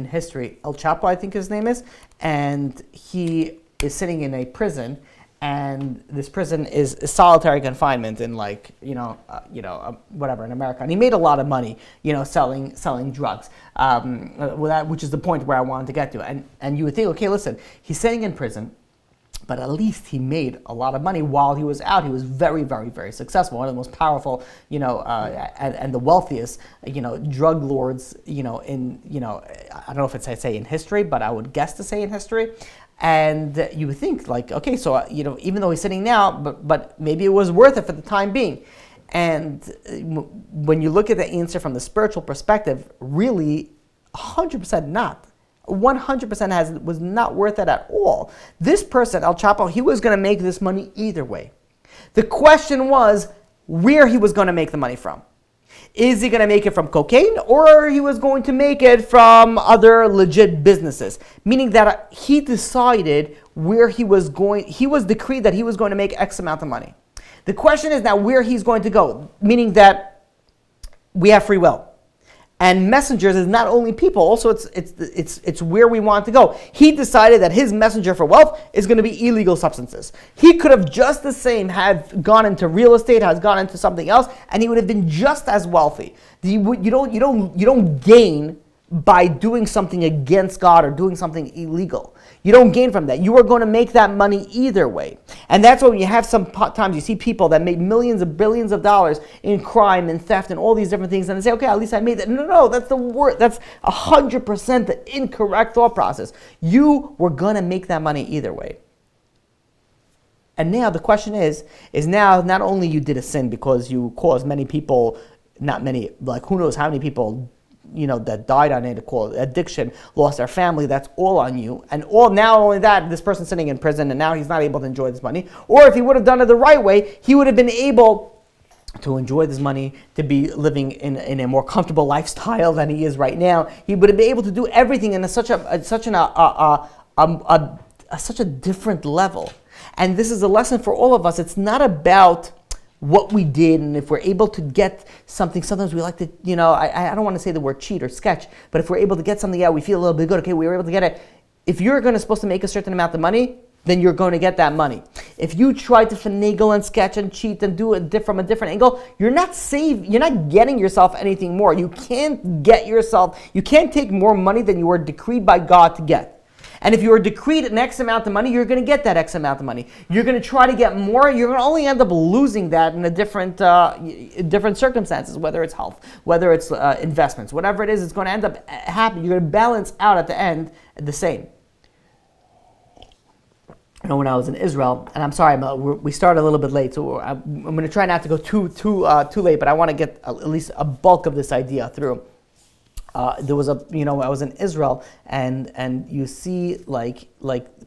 history, El Chapo, I think his name is, and he is sitting in a prison, and this prison is solitary confinement in whatever, in America, and he made a lot of money, selling drugs, which is the point where I wanted to get to, and you would think, okay, listen, he's sitting in prison, but at least he made a lot of money while he was out. He was very, very, very successful. One of the most powerful, and the wealthiest, drug lords, I don't know if I say in history, but I would guess to say in history. And you would think okay, so, even though he's sitting now, but maybe it was worth it for the time being. And when you look at the answer from the spiritual perspective, really 100% not. 100% was not worth it at all. This person, El Chapo, he was going to make this money either way. The question was where he was going to make the money from. Is he going to make it from cocaine, or he was going to make it from other legit businesses? Meaning that he decided where he was decreed that he was going to make X amount of money. The question is now where he's going to go, meaning that we have free will. And messengers is not only people, also it's where we want to go. He decided that his messenger for wealth is going to be illegal substances. He could have just the same have gone into real estate, has gone into something else, and he would have been just as wealthy. You don't gain by doing something against God or doing something illegal. You don't gain from that. You are going to make that money either way. And that's why when you have sometimes you see people that made millions of billions of dollars in crime and theft and all these different things, and they say, okay, at least I made that. No, that's the word. That's 100% the incorrect thought process. You were going to make that money either way. And now the question is now not only you did a sin because you caused many people, not many, who knows how many people that died on it, called addiction, lost their family, that's all on you. And not only that, this person's sitting in prison and now he's not able to enjoy this money. Or if he would have done it the right way, he would have been able to enjoy this money, to be living in a more comfortable lifestyle than he is right now. He would have been able to do everything in such a different level. And this is a lesson for all of us. It's not about what we did, and if we're able to get something, sometimes we like to, I don't want to say the word cheat or sketch, but if we're able to get something out, we feel a little bit good. Okay, we were able to get it. If you're supposed to make a certain amount of money, then you're going to get that money. If you try to finagle and sketch and cheat and do it from a different angle, you're not getting yourself anything more. You can't take more money than you were decreed by God to get. And if you are decreed an X amount of money, you're going to get that X amount of money. You're going to try to get more. You're going to only end up losing that in different circumstances, whether it's health, whether it's investments, whatever it is, it's going to end up happening. You're going to balance out at the end the same. When I was in Israel, and I'm sorry, we started a little bit late, so I'm going to try not to go too late, but I want to get at least a bulk of this idea through. There was I was in Israel, and you see like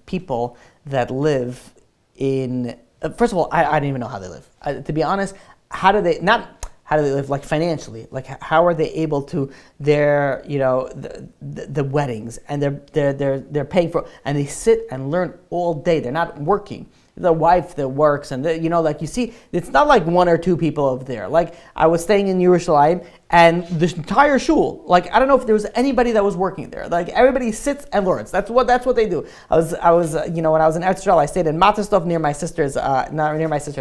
people that live in. First of all, I didn't even know how they live. To be honest, how do they live like financially? Like how are they able to their the weddings, and they're paying for, and they sit and learn all day. They're not working. The wife that works, and you see, it's not like one or two people over there. Like I was staying in Yerushalayim, and the entire shul, I don't know if there was anybody that was working there. Like everybody sits and learns. That's what they do. I was when I was in Eretz Yisrael, I stayed in Matastov near my sister's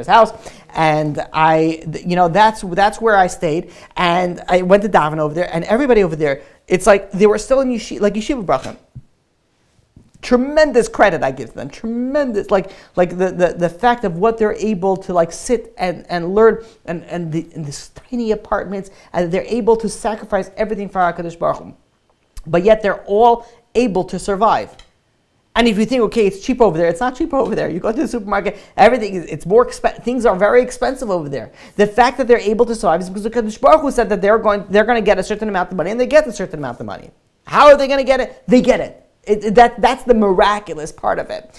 house, and that's where I stayed. And I went to daven over there, and everybody over there, it's like they were still in yeshiva brachim. Tremendous credit I give them. Tremendous, like the fact of what they're able to sit and learn, and in these tiny apartments, and they're able to sacrifice everything for HaKadosh Baruch Hu. But yet they're all able to survive. And if you think, okay, it's cheap over there, it's not cheap over there. You go to the supermarket, everything it's more expensive. Things are very expensive over there. The fact that they're able to survive is because the Kadosh Baruch Hu said that they're going to get a certain amount of money, and they get a certain amount of money. How are they going to get it? They get it. That's the miraculous part of it.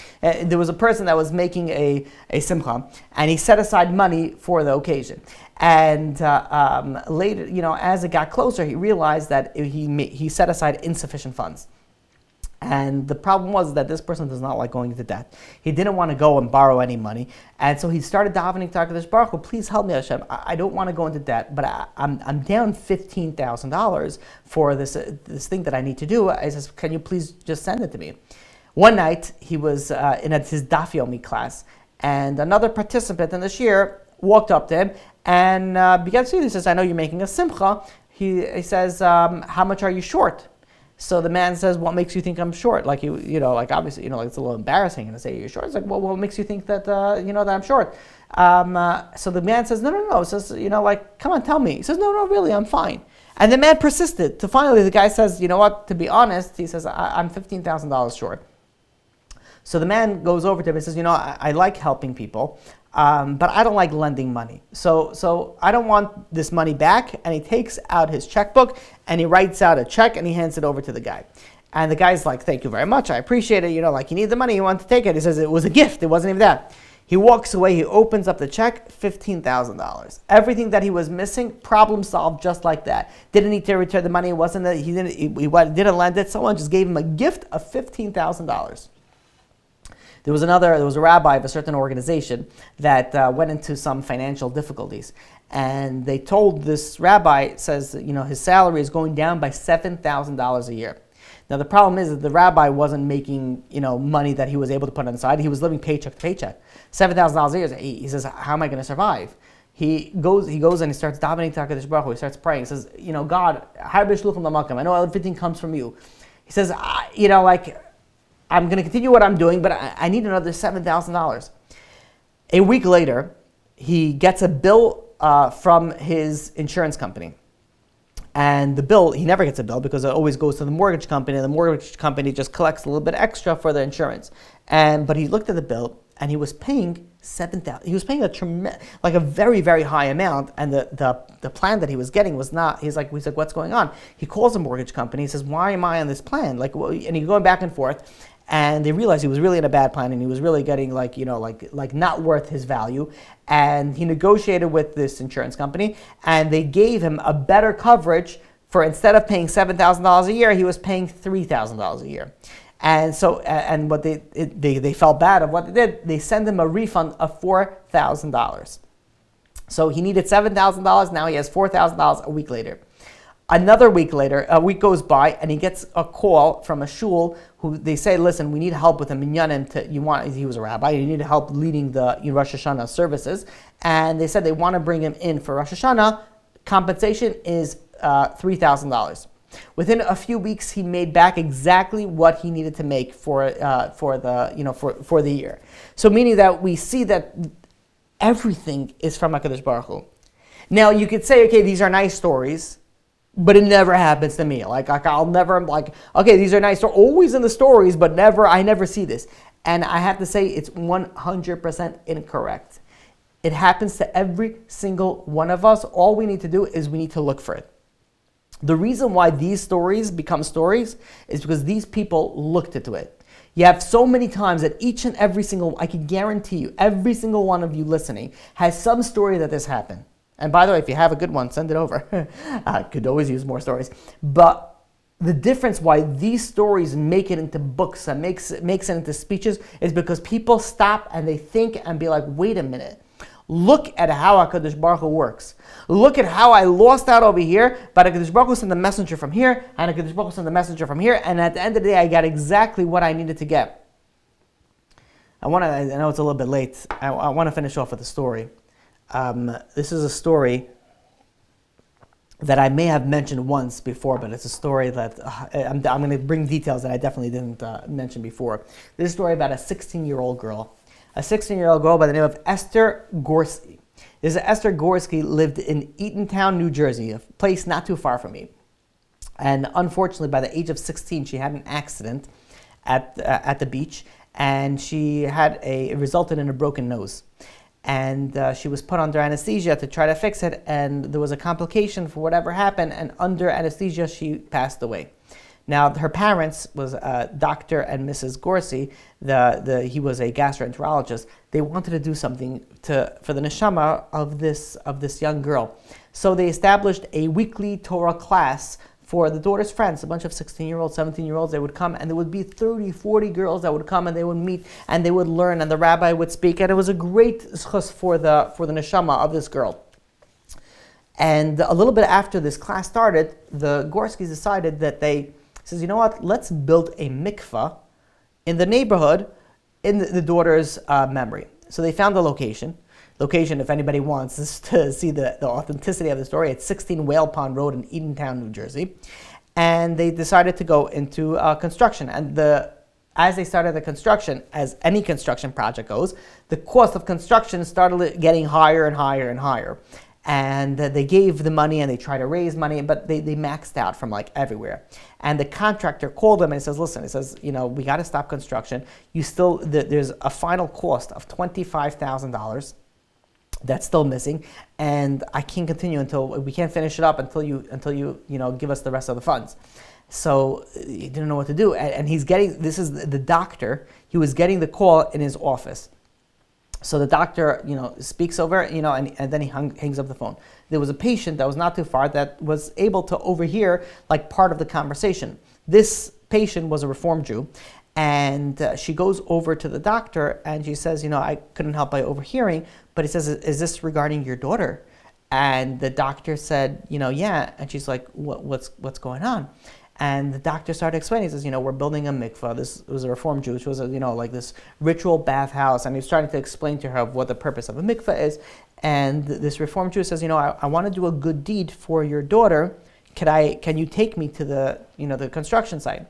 There was a person that was making a simcha, and he set aside money for the occasion. And later, as it got closer, he realized that he set aside insufficient funds. And the problem was that this person does not like going into debt. He didn't want to go and borrow any money. And so he started davening to HaKadosh Baruch Hu, please help me, Hashem. I don't want to go into debt, but I'm down $15,000 for this thing that I need to do. I says, can you please just send it to me? One night, he was in his Daf Yomi class, and another participant in the shiur walked up to him and began to say, he says, I know you're making a simcha. He says, how much are you short? So the man says, what makes you think I'm short? Like, obviously, like it's a little embarrassing to say you're short. It's like, well, what makes you think that, that I'm short? So the man says, no. He says, come on, tell me. He says, no, really, I'm fine. And the man persisted. To finally, the guy says, you know what, to be honest, he says, I'm $15,000 short. So the man goes over to him and says, I like helping people, but I don't like lending money. So I don't want this money back. And he takes out his checkbook and he writes out a check and he hands it over to the guy. And the guy's like, thank you very much. I appreciate it. You need the money. You want to take it. He says it was a gift. It wasn't even that. He walks away. He opens up the check, $15,000. Everything that he was missing, problem solved just like that. Didn't need to return the money. It wasn't that he didn't lend it. Someone just gave him a gift of $15,000. There was a rabbi of a certain organization that went into some financial difficulties. And they told this rabbi, says, his salary is going down by $7,000 a year. Now the problem is that the rabbi wasn't making, money that he was able to put on the side. He was living paycheck to paycheck. $7,000 a year. He says, how am I going to survive? He goes and he starts davening to HaKadosh Baruch Hu. He starts praying. He says, God, I know everything comes from you. He says, I'm going to continue what I'm doing, but I need another $7,000. A week later, he gets a bill from his insurance company. And the bill, he never gets a bill because it always goes to the mortgage company, and the mortgage company just collects a little bit extra for the insurance. But he looked at the bill, and he was paying $7,000. He was paying a very, very high amount, and the plan that he was getting was not. He's like, what's going on? He calls the mortgage company. He says, why am I on this plan? And he's going back and forth. And they realized he was really in a bad plan, and he was really getting not worth his value. And he negotiated with this insurance company, and they gave him a better coverage for, instead of paying $7,000 a year, he was paying $3,000 a year. And so, and what they felt bad of what they did. They sent him a refund of $4,000. So he needed $7,000. Now he has $4,000 a week later. Another week later, a week goes by, and he gets a call from a shul who they say, listen, we need help with a minyanim. He was a rabbi. You need help leading the Rosh Hashanah services. And they said they want to bring him in for Rosh Hashanah. Compensation is $3,000. Within a few weeks, he made back exactly what he needed to make for the year. So meaning that we see that everything is from HaKadosh Baruch Hu. Now you could say, okay, these are nice stories, but it never happens to me. I'll never, okay, these are nice stories, always in the stories, but I never see this. And I have to say, it's 100% incorrect. It happens to every single one of us. All we need to do is we need to look for it. The reason why these stories become stories is because these people looked into it. You have so many times that each and every single, I can guarantee you, every single one of you listening has some story that this happened. And by the way, if you have a good one, send it over. I could always use more stories. But the difference why these stories make it into books and makes it into speeches is because people stop and they think and be like, wait a minute. Look at how HaKadosh Baruch Hu works. Look at how I lost out over here, but HaKadosh Baruch Hu sent the messenger from here, and HaKadosh Baruch Hu sent the messenger from here, and at the end of the day, I got exactly what I needed to get. I know it's a little bit late. I want to finish off with a story. This is a story that I may have mentioned once before, but it's a story that I'm going to bring details that I definitely didn't mention before. This is a story about a 16-year-old girl. A 16-year-old girl by the name of Esther Gorski. Esther Gorski lived in Eatontown, New Jersey, a place not too far from me. And unfortunately, by the age of 16, she had an accident, at the beach, and it resulted in a broken nose. And she was put under anesthesia to try to fix it, and there was a complication for whatever happened, and under anesthesia she passed away. Now, her parents was Dr. and Mrs. Gorsky. He was a gastroenterologist. They wanted to do something for the neshama of this young girl. So they established a weekly Torah class for the daughter's friends, a bunch of 16-year-olds, 17-year-olds. They would come, and there would be 30, 40 girls that would come, and they would meet, and they would learn, and the rabbi would speak, and it was a great schus for the neshama of this girl. And a little bit after this class started, the Gorskys decided that says, you know what, let's build a mikvah in the neighborhood in the daughter's memory. So they found the location, if anybody wants to see the authenticity of the story. It's 16 Whale Pond Road in Edentown, New Jersey. And they decided to go into construction. And as they started the construction, as any construction project goes, the cost of construction started getting higher and higher and higher. And they gave the money, and they tried to raise money, but they maxed out from like everywhere. And the contractor called them and he says, listen, we got to stop construction. There's a final cost of $25,000 that's still missing, and I can't continue we can't finish it up until you give us the rest of the funds. So he didn't know what to do, and this is the doctor. He was getting the call in his office. So the doctor, speaks over, and then he hangs up the phone. There was a patient that was not too far that was able to overhear like part of the conversation. This patient was a Reform Jew, and she goes over to the doctor and she says, I couldn't help by overhearing, but he says, is this regarding your daughter? And the doctor said, yeah. And she's like, what's going on? And the doctor started explaining. He says, we're building a mikvah. This was a Reform Jew, which was, like this ritual bathhouse. And he was starting to explain to her what the purpose of a mikvah is. And this Reform Jew says, I want to do a good deed for your daughter. Can you take me to the construction site?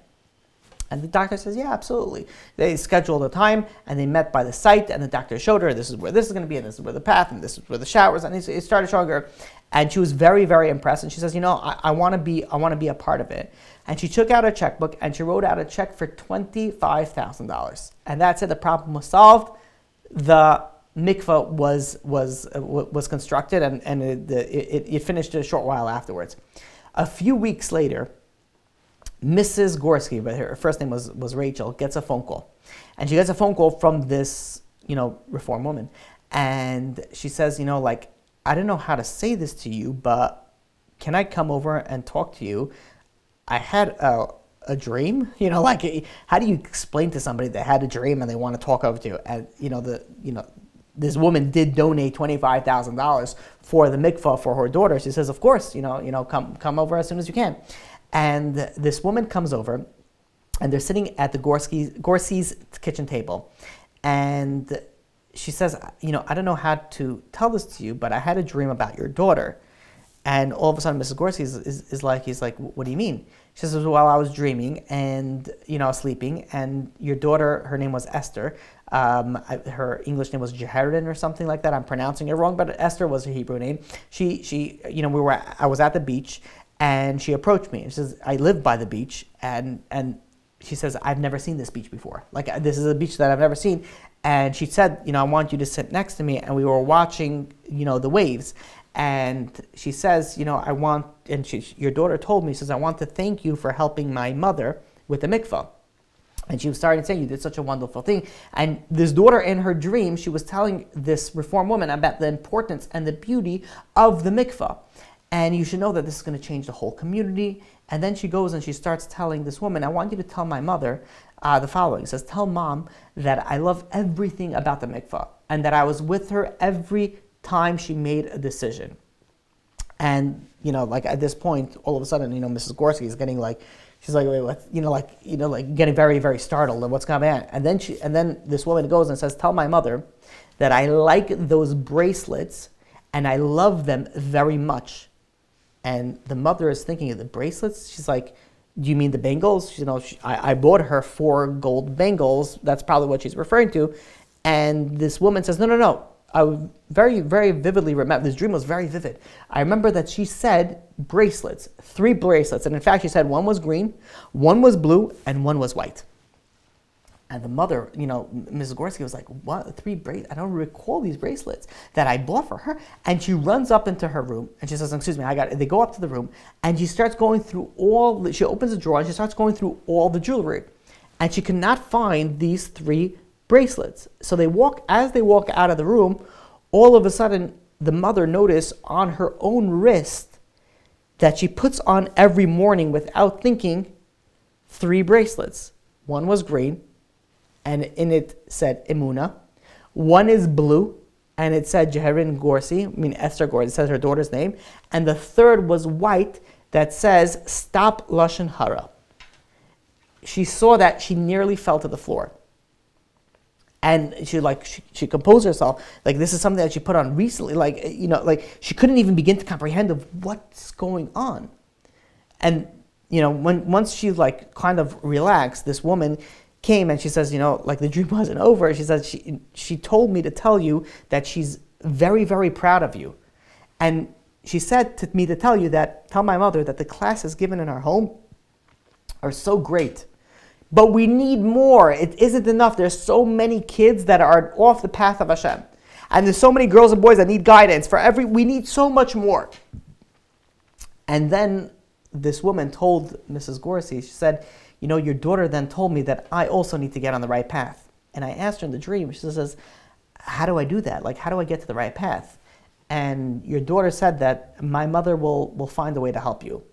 And the doctor says, yeah, absolutely. They scheduled a time, and they met by the site, and the doctor showed her, this is where this is going to be, and this is where the path, and this is where the showers, and he started showing her, and she was very, very impressed, and she says, I want to be a part of it. And she took out a checkbook, and she wrote out a check for $25,000. And that's it, the problem was solved. The mikvah was constructed, and it finished a short while afterwards. A few weeks later, Mrs. Gorsky, but her first name was Rachel, gets a phone call. And she gets a phone call from this, Reform woman. And she says, I don't know how to say this to you, but can I come over and talk to you? I had a dream. How do you explain to somebody that had a dream and they want to talk over to you? And, this woman did donate $25,000 for the mikvah for her daughter. She says, of course, come over as soon as you can. And this woman comes over, and they're sitting at the Gorsy's kitchen table. And she says, I don't know how to tell this to you, but I had a dream about your daughter. And all of a sudden, Mrs. Gorsky he's like, what do you mean? She says, well, I was dreaming, and, sleeping, and your daughter, her name was Esther. Her English name was Jeharidin or something like that. I'm pronouncing it wrong, but Esther was her Hebrew name. I was at the beach, and she approached me. She says, I live by the beach, and she says, I've never seen this beach before. This is a beach that I've never seen. And she said, I want you to sit next to me. And we were watching, the waves. And she says, your daughter told me, she says, I want to thank you for helping my mother with the mikvah. And she was starting to say, you did such a wonderful thing. And this daughter, in her dream, she was telling this Reform woman about the importance and the beauty of the mikvah. And you should know that this is going to change the whole community. And then she goes and she starts telling this woman, I want you to tell my mother the following. It says, tell mom that I love everything about the mikvah, and that I was with her every time she made a decision. And, at this point, all of a sudden, Mrs. Gorsky is getting she's like, wait, what? Getting very, very startled. And what's going on? And then this woman goes and says, tell my mother that I like those bracelets and I love them very much. And the mother is thinking of the bracelets. She's like, do you mean the bangles? I bought her 4 gold bangles. That's probably what she's referring to. And this woman says, no. I very, very vividly remember, this dream was very vivid. I remember that she said bracelets, 3 bracelets. And in fact, she said one was green, one was blue, and one was white. And the mother, Mrs. Gorski was like, what, 3 bracelets? I don't recall these bracelets that I bought for her. And she runs up into her room and she says, excuse me, they go up to the room and she starts going through she opens a drawer and she starts going through all the jewelry. And she cannot find these 3 bracelets. So as they walk out of the room, all of a sudden, the mother noticed on her own wrist that she puts on every morning without thinking 3 bracelets. One was green, and in it said Emunah. One is blue, and it said Jeherin Gorsi, Esther Gorsi, it says her daughter's name. And the third was white, that says, Stop Lashon Hara. She saw that, she nearly fell to the floor. And she composed herself, this is something that she put on recently, she couldn't even begin to comprehend of what's going on. And, once she kind of relaxed, this woman came and she says, the dream wasn't over. She says, she told me to tell you that she's very, very proud of you. And she said to me to tell my mother that the classes given in our home are so great. But we need more. It isn't enough. There's so many kids that are off the path of Hashem. And there's so many girls and boys that need guidance. We need so much more. And then this woman told Mrs. Gorsi, she said, your daughter then told me that I also need to get on the right path. And I asked her in the dream, she says, how do I do that? How do I get to the right path? And your daughter said that my mother will find a way to help you.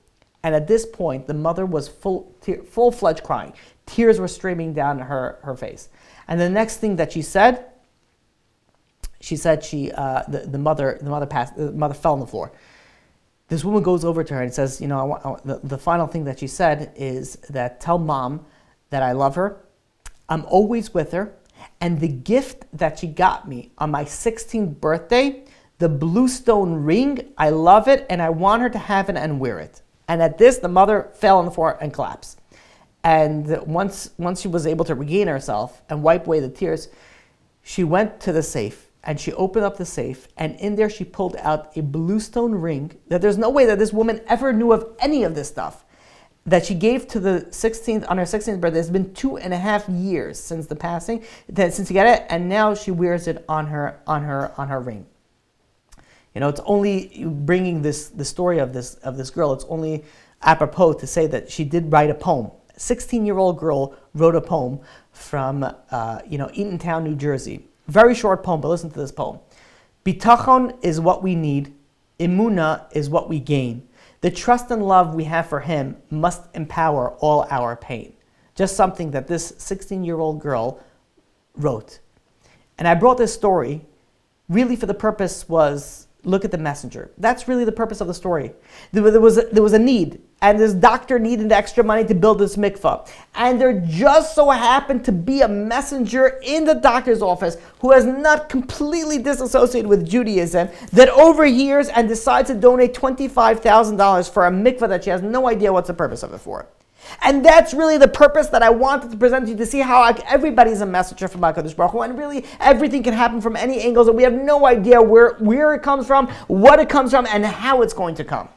And at this point, the mother was full-fledged crying. Tears were streaming down her face. And the next thing that the mother fell on the floor. This woman goes over to her and says, the final thing that she said is that tell mom that I love her, I'm always with her, and the gift that she got me on my 16th birthday, the blue stone ring, I love it, and I want her to have it and wear it. And at this, the mother fell on the floor and collapsed. And once she was able to regain herself and wipe away the tears, she went to the safe and she opened up the safe, and in there she pulled out a blue stone ring that there's no way that this woman ever knew of any of this stuff, that she gave to on her 16th birthday. It's been 2.5 years since the passing, since she got it, and now she wears it on her ring. It's only bringing the story of this girl. It's only apropos to say that she did write a poem. A 16-year-old girl wrote a poem from Eatontown, New Jersey. Very short poem, but listen to this poem. Bitachon is what we need. Emunah is what we gain. The trust and love we have for Him must empower all our pain. Just something that this 16-year-old girl wrote. And I brought this story really for the purpose was, look at the messenger. That's really the purpose of the story. There was a need, and this doctor needed extra money to build this mikvah. And there just so happened to be a messenger in the doctor's office who has not completely disassociated with Judaism, that overhears and decides to donate $25,000 for a mikvah that she has no idea what's the purpose of it for. And that's really the purpose that I wanted to present to you, to see how everybody's a messenger from HaKadosh Baruch Hu, and really everything can happen from any angles, and we have no idea where it comes from, what it comes from, and how it's going to come.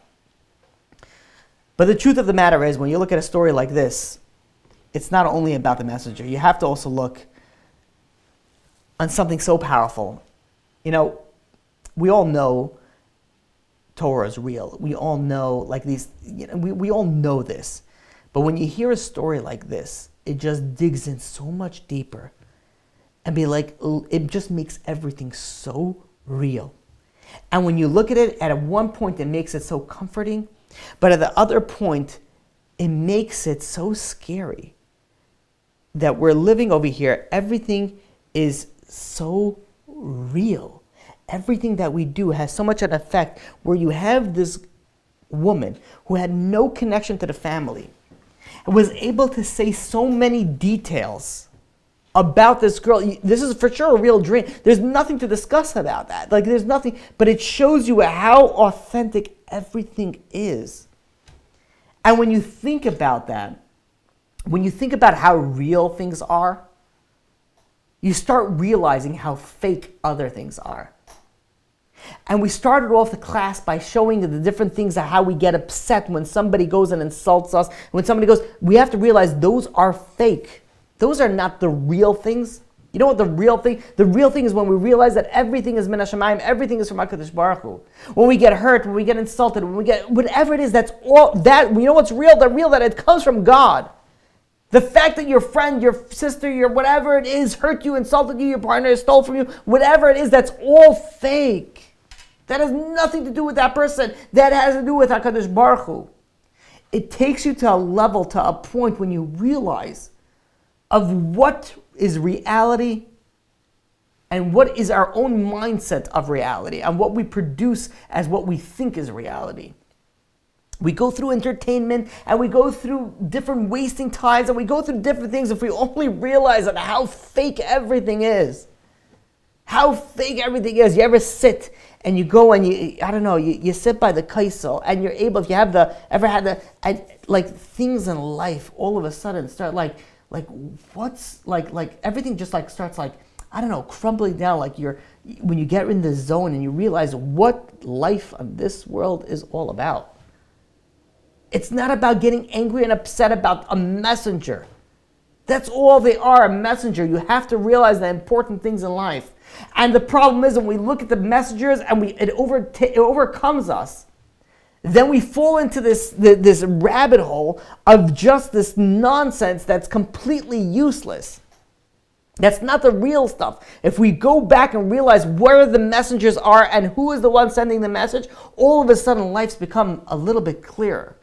But the truth of the matter is, when you look at a story like this, it's not only about the messenger. You have to also look on something so powerful. We all know Torah is real. We all know, we all know this. But when you hear a story like this, it just digs in so much deeper and it just makes everything so real. And when you look at it, at one point it makes it so comforting, but at the other point, it makes it so scary that we're living over here. Everything is so real. Everything that we do has so much an effect, where you have this woman who had no connection to the family and was able to say so many details about this girl. This is for sure a real dream. There's nothing to discuss about that. There's nothing, but it shows you how authentic everything is. And when you think about that, when you think about how real things are, you start realizing how fake other things are. And we started off the class by showing the different things of how we get upset when somebody goes and insults us. When somebody goes, we have to realize those are fake. those are not the real things. You know what the real thing? The real thing is when we realize that everything is min hashamayim, everything is from HaKadosh Baruch Hu. When we get hurt, when we get insulted, when we get whatever it is, that's all that. You know what's real? The real that it comes from God. The fact that your friend, your sister, your whatever it is, hurt you, insulted you, your partner stole from you, whatever it is, that's all fake. That has nothing to do with that person. That has to do with HaKadosh Baruch Hu. It takes you to a level, to a point when you realize of what is reality and what is our own mindset of reality and what we produce as what we think is reality. We go through entertainment and we go through different wasting times and we go through different things if we only realize that how fake everything is. How fake everything is. You ever sit and you go and you sit by the kaisel and you're able, if you have like things in life all of a sudden start like everything just like starts like, crumbling down, like when you get in the zone and you realize what life on this world is all about. It's not about getting angry and upset about a messenger. That's all they are, a messenger. You have to realize the important things in life. And the problem is when we look at the messengers and it overcomes us, then we fall into this rabbit hole of just this nonsense that's completely useless. That's not the real stuff. If we go back and realize where the messengers are and who is the one sending the message, all of a sudden life's become a little bit clearer.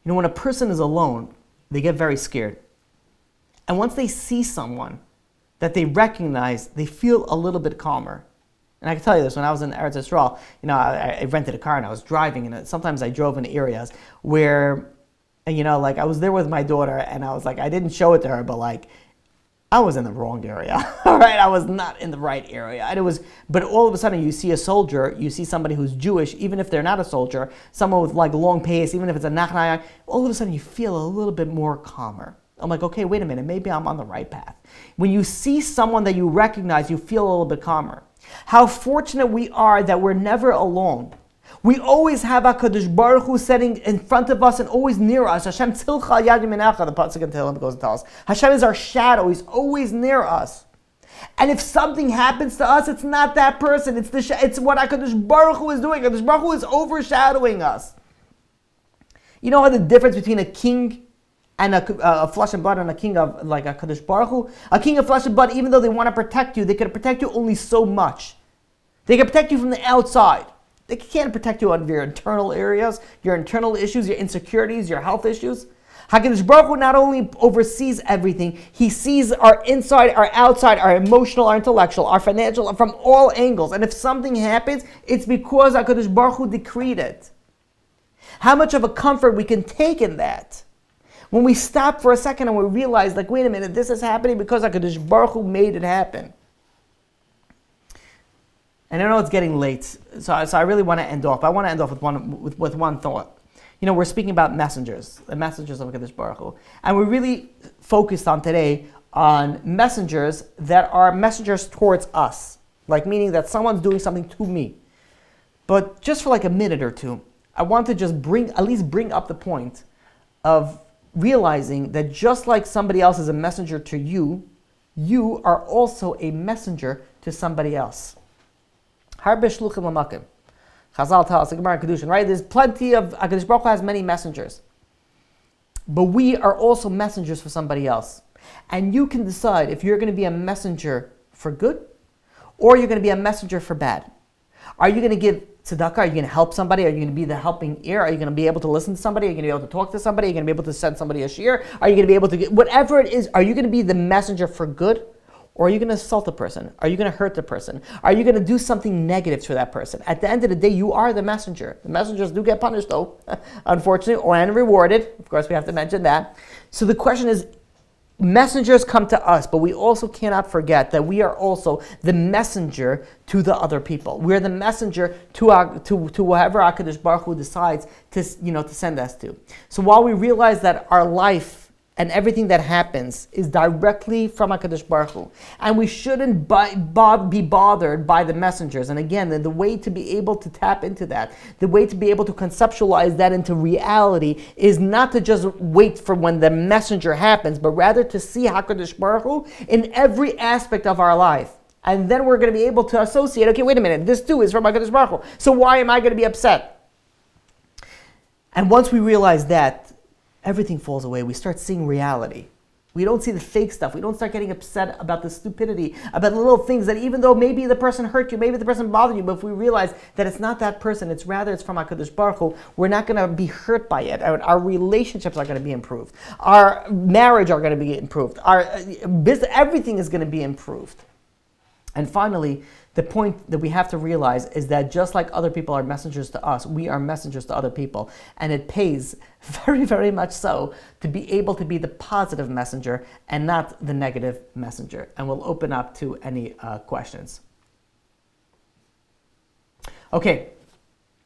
You know, when a person is alone, they get very scared. And once they see someone that they recognize, they feel a little bit calmer. And I can tell you this, when I was in Eretz Yisrael, I rented a car and I was driving, and sometimes I drove in areas where, I was there with my daughter, and I was like, I didn't show it to her, but like, I was in the wrong area, all right? I was not in the right area. But all of a sudden you see a soldier, you see somebody who's Jewish, even if they're not a soldier, someone with like long pace, even if it's a nachnayan, all of a sudden you feel a little bit more calmer. I'm like, okay, wait a minute, maybe I'm on the right path. When you see someone that you recognize, you feel a little bit calmer. How fortunate we are that we're never alone. We always have HaKadosh Baruch Hu sitting in front of us and always near us. Hashem tzilcha yad yaminacha, the pasuk in Tehillim goes and tells us. Hashem is our shadow. He's always near us. And if something happens to us, it's not that person. It's what HaKadosh Baruch Hu is doing. HaKadosh Baruch Hu is overshadowing us. You know how the difference between a king and a flesh and blood and a king of like a HaKadosh Baruch Hu? A king of flesh and blood, even though they want to protect you, they can protect you only so much. They can protect you from the outside. They can't protect you on your internal areas, your internal issues, your insecurities, your health issues. HaKadosh Baruch Hu not only oversees everything, He sees our inside, our outside, our emotional, our intellectual, our financial, from all angles. And if something happens, it's because HaKadosh Baruch Hu decreed it. How much of a comfort we can take in that. When we stop for a second and we realize, like, wait a minute, this is happening because HaKadosh Baruch Hu made it happen. And I know it's getting late, so I really want to end off. I want to end off with one thought. We're speaking about messengers, the messengers of HaKadosh Baruch Hu. And we're really focused on today on messengers that are messengers towards us. Like meaning that someone's doing something to me. But just for like a minute or two, I want to just bring up the point of realizing that just like somebody else is a messenger to you, you are also a messenger to somebody else. Harbe shluchim lamakim. Chazal tell us, the Gemara Kedushin, right? There's plenty of, HaKadosh Baruch Hu has many messengers. But we are also messengers for somebody else. And you can decide if you're going to be a messenger for good, or you're going to be a messenger for bad. Are you going to give tzedakah? Are you going to help somebody? Are you going to be the helping ear? Are you going to be able to listen to somebody? Are you going to be able to talk to somebody? Are you going to be able to send somebody a shir? Are you going to be able to whatever it is, are you going to be the messenger for good? Or are you going to insult the person? Are you going to hurt the person? Are you going to do something negative for that person? At the end of the day, you are the messenger. The messengers do get punished though, unfortunately, and rewarded. Of course, we have to mention that. So the question is, messengers come to us, but we also cannot forget that we are also the messenger to the other people. We're the messenger to whoever HaKadosh Baruch Hu decides to send us to. So while we realize that our life and everything that happens is directly from HaKadosh Baruch Hu. And we shouldn't be bothered by the messengers. And again, the way to be able to tap into that, the way to be able to conceptualize that into reality is not to just wait for when the messenger happens, but rather to see HaKadosh Baruch Hu in every aspect of our life. And then we're going to be able to associate, okay, wait a minute, this too is from HaKadosh Baruch Hu. So why am I going to be upset? And once we realize that, everything falls away. We start seeing reality. We don't see the fake stuff. We don't start getting upset about the stupidity, about the little things that even though maybe the person hurt you, maybe the person bothered you, but if we realize that it's not that person, it's from HaKadosh Baruch Hu, we're not going to be hurt by it. Our relationships are going to be improved. Our marriage are going to be improved. Our business, everything is going to be improved. And finally, the point that we have to realize is that just like other people are messengers to us, we are messengers to other people. And it pays very, very much so to be able to be the positive messenger and not the negative messenger. And we'll open up to any questions. Okay.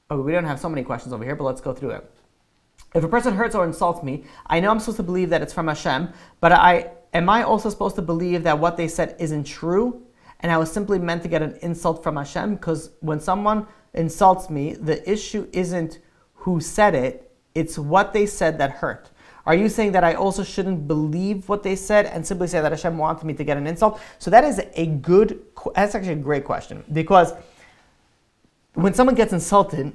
Oh, we don't have so many questions over here, but let's go through it. If a person hurts or insults me, I know I'm supposed to believe that it's from Hashem, but am I also supposed to believe that what they said isn't true? And I was simply meant to get an insult from Hashem? Because when someone insults me, the issue isn't who said it, it's what they said that hurt. Are you saying that I also shouldn't believe what they said and simply say that Hashem wanted me to get an insult? So that's actually a great question. Because when someone gets insulted,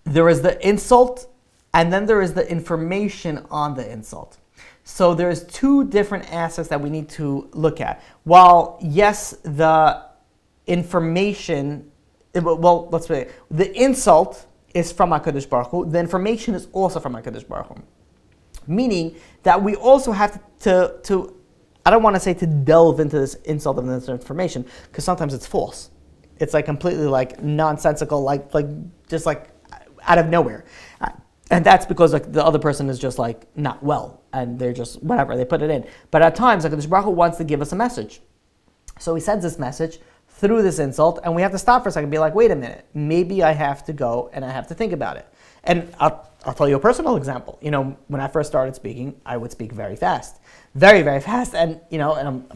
there is the insult and then there is the information on the insult. So there's two different aspects that we need to look at. While yes, the information, the insult is from HaKadosh Baruch Hu, the information is also from HaKadosh Baruch Hu. Meaning that we also have to I don't want to say to delve into this insult and this information, because sometimes it's false. It's like completely like nonsensical, like just like out of nowhere. And that's because like the other person is just like not well, and they're just whatever, they put it in. But at times, like the Baruch Hu wants to give us a message. So he sends this message through this insult, and we have to stop for a second and be like, wait a minute, maybe I have to go and I have to think about it. And I'll tell you a personal example. When I first started speaking, I would speak very fast. Very, very fast, and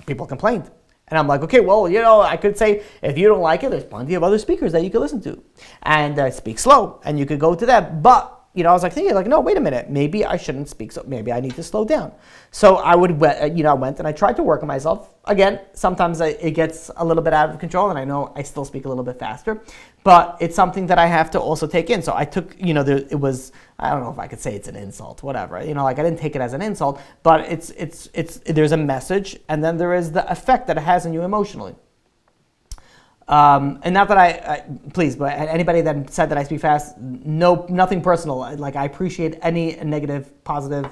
people complained. And I'm like, okay, well, I could say, if you don't like it, there's plenty of other speakers that you could listen to. And speak slow, and you could go to that. But I was like thinking, like, no, wait a minute, maybe I shouldn't speak, so maybe I need to slow down. So I went and I tried to work on myself. Again, sometimes it gets a little bit out of control, and I know I still speak a little bit faster, but it's something that I have to also take in. So I took, it was, I don't know if I could say it's an insult, whatever. I didn't take it as an insult, but there's a message, and then there is the effect that it has on you emotionally. And not that please, but anybody that said that I speak fast, no, nothing personal. Like, I appreciate any negative, positive,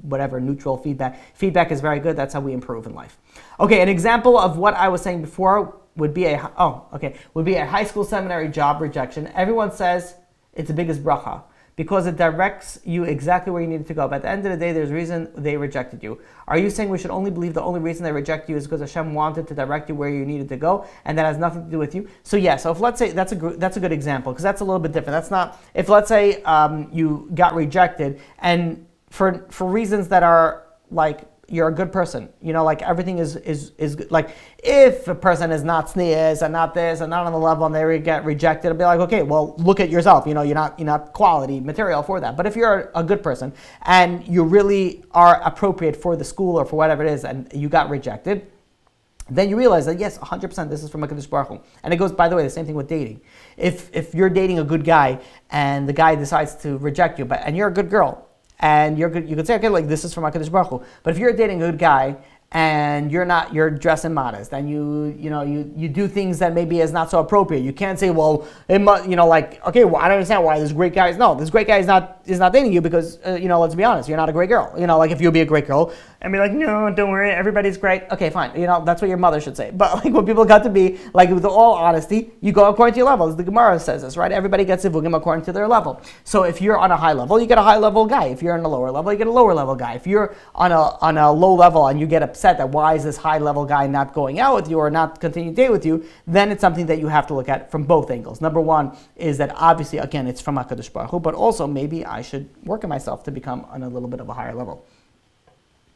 whatever, neutral feedback. Feedback is very good. That's how we improve in life. Okay, an example of what I was saying before would be a high school seminary job rejection. Everyone says it's the biggest bracha because it directs you exactly where you needed to go. But at the end of the day, there's a reason they rejected you. Are you saying we should only believe the only reason they reject you is because Hashem wanted to direct you where you needed to go, and that has nothing to do with you? So yeah, so if let's say, that's a good example, because that's a little bit different. That's not, if let's say you got rejected, and for reasons that are like, you're a good person, like everything is good. Like, if a person is not sneeze and not this and not on the level and they get rejected, it'll be like, okay, well, look at yourself. You're not quality material for that. But if you're a good person and you really are appropriate for the school or for whatever it is, and you got rejected, then you realize that yes, 100% this is from HaKadosh Baruch Hu. And it goes, by the way, the same thing with dating. If you're dating a good guy and the guy decides to reject you, and you're a good girl, and you could say, okay, like, this is from HaKadosh Baruch Hu. But if you're dating a good guy and you're dressing modest and you do things that maybe is not so appropriate, you can't say, well, it must, okay, well, I don't understand why this great guy is not dating you because let's be honest, you're not a great girl. Like, if you'll be a great girl and be like, no, don't worry, everybody's great. Okay, fine. That's what your mother should say. But like, when people got to be, like, with all honesty, you go according to your level. As the Gemara says this, right? Everybody gets zivugim according to their level. So if you're on a high level, you get a high level guy. If you're on a lower level, you get a lower level guy. If you're on a low level and you get upset that why is this high level guy not going out with you or not continuing to date with you, then it's something that you have to look at from both angles. Number one is that obviously, again, it's from HaKadosh Baruch Hu, but also maybe I should work on myself to become on a little bit of a higher level.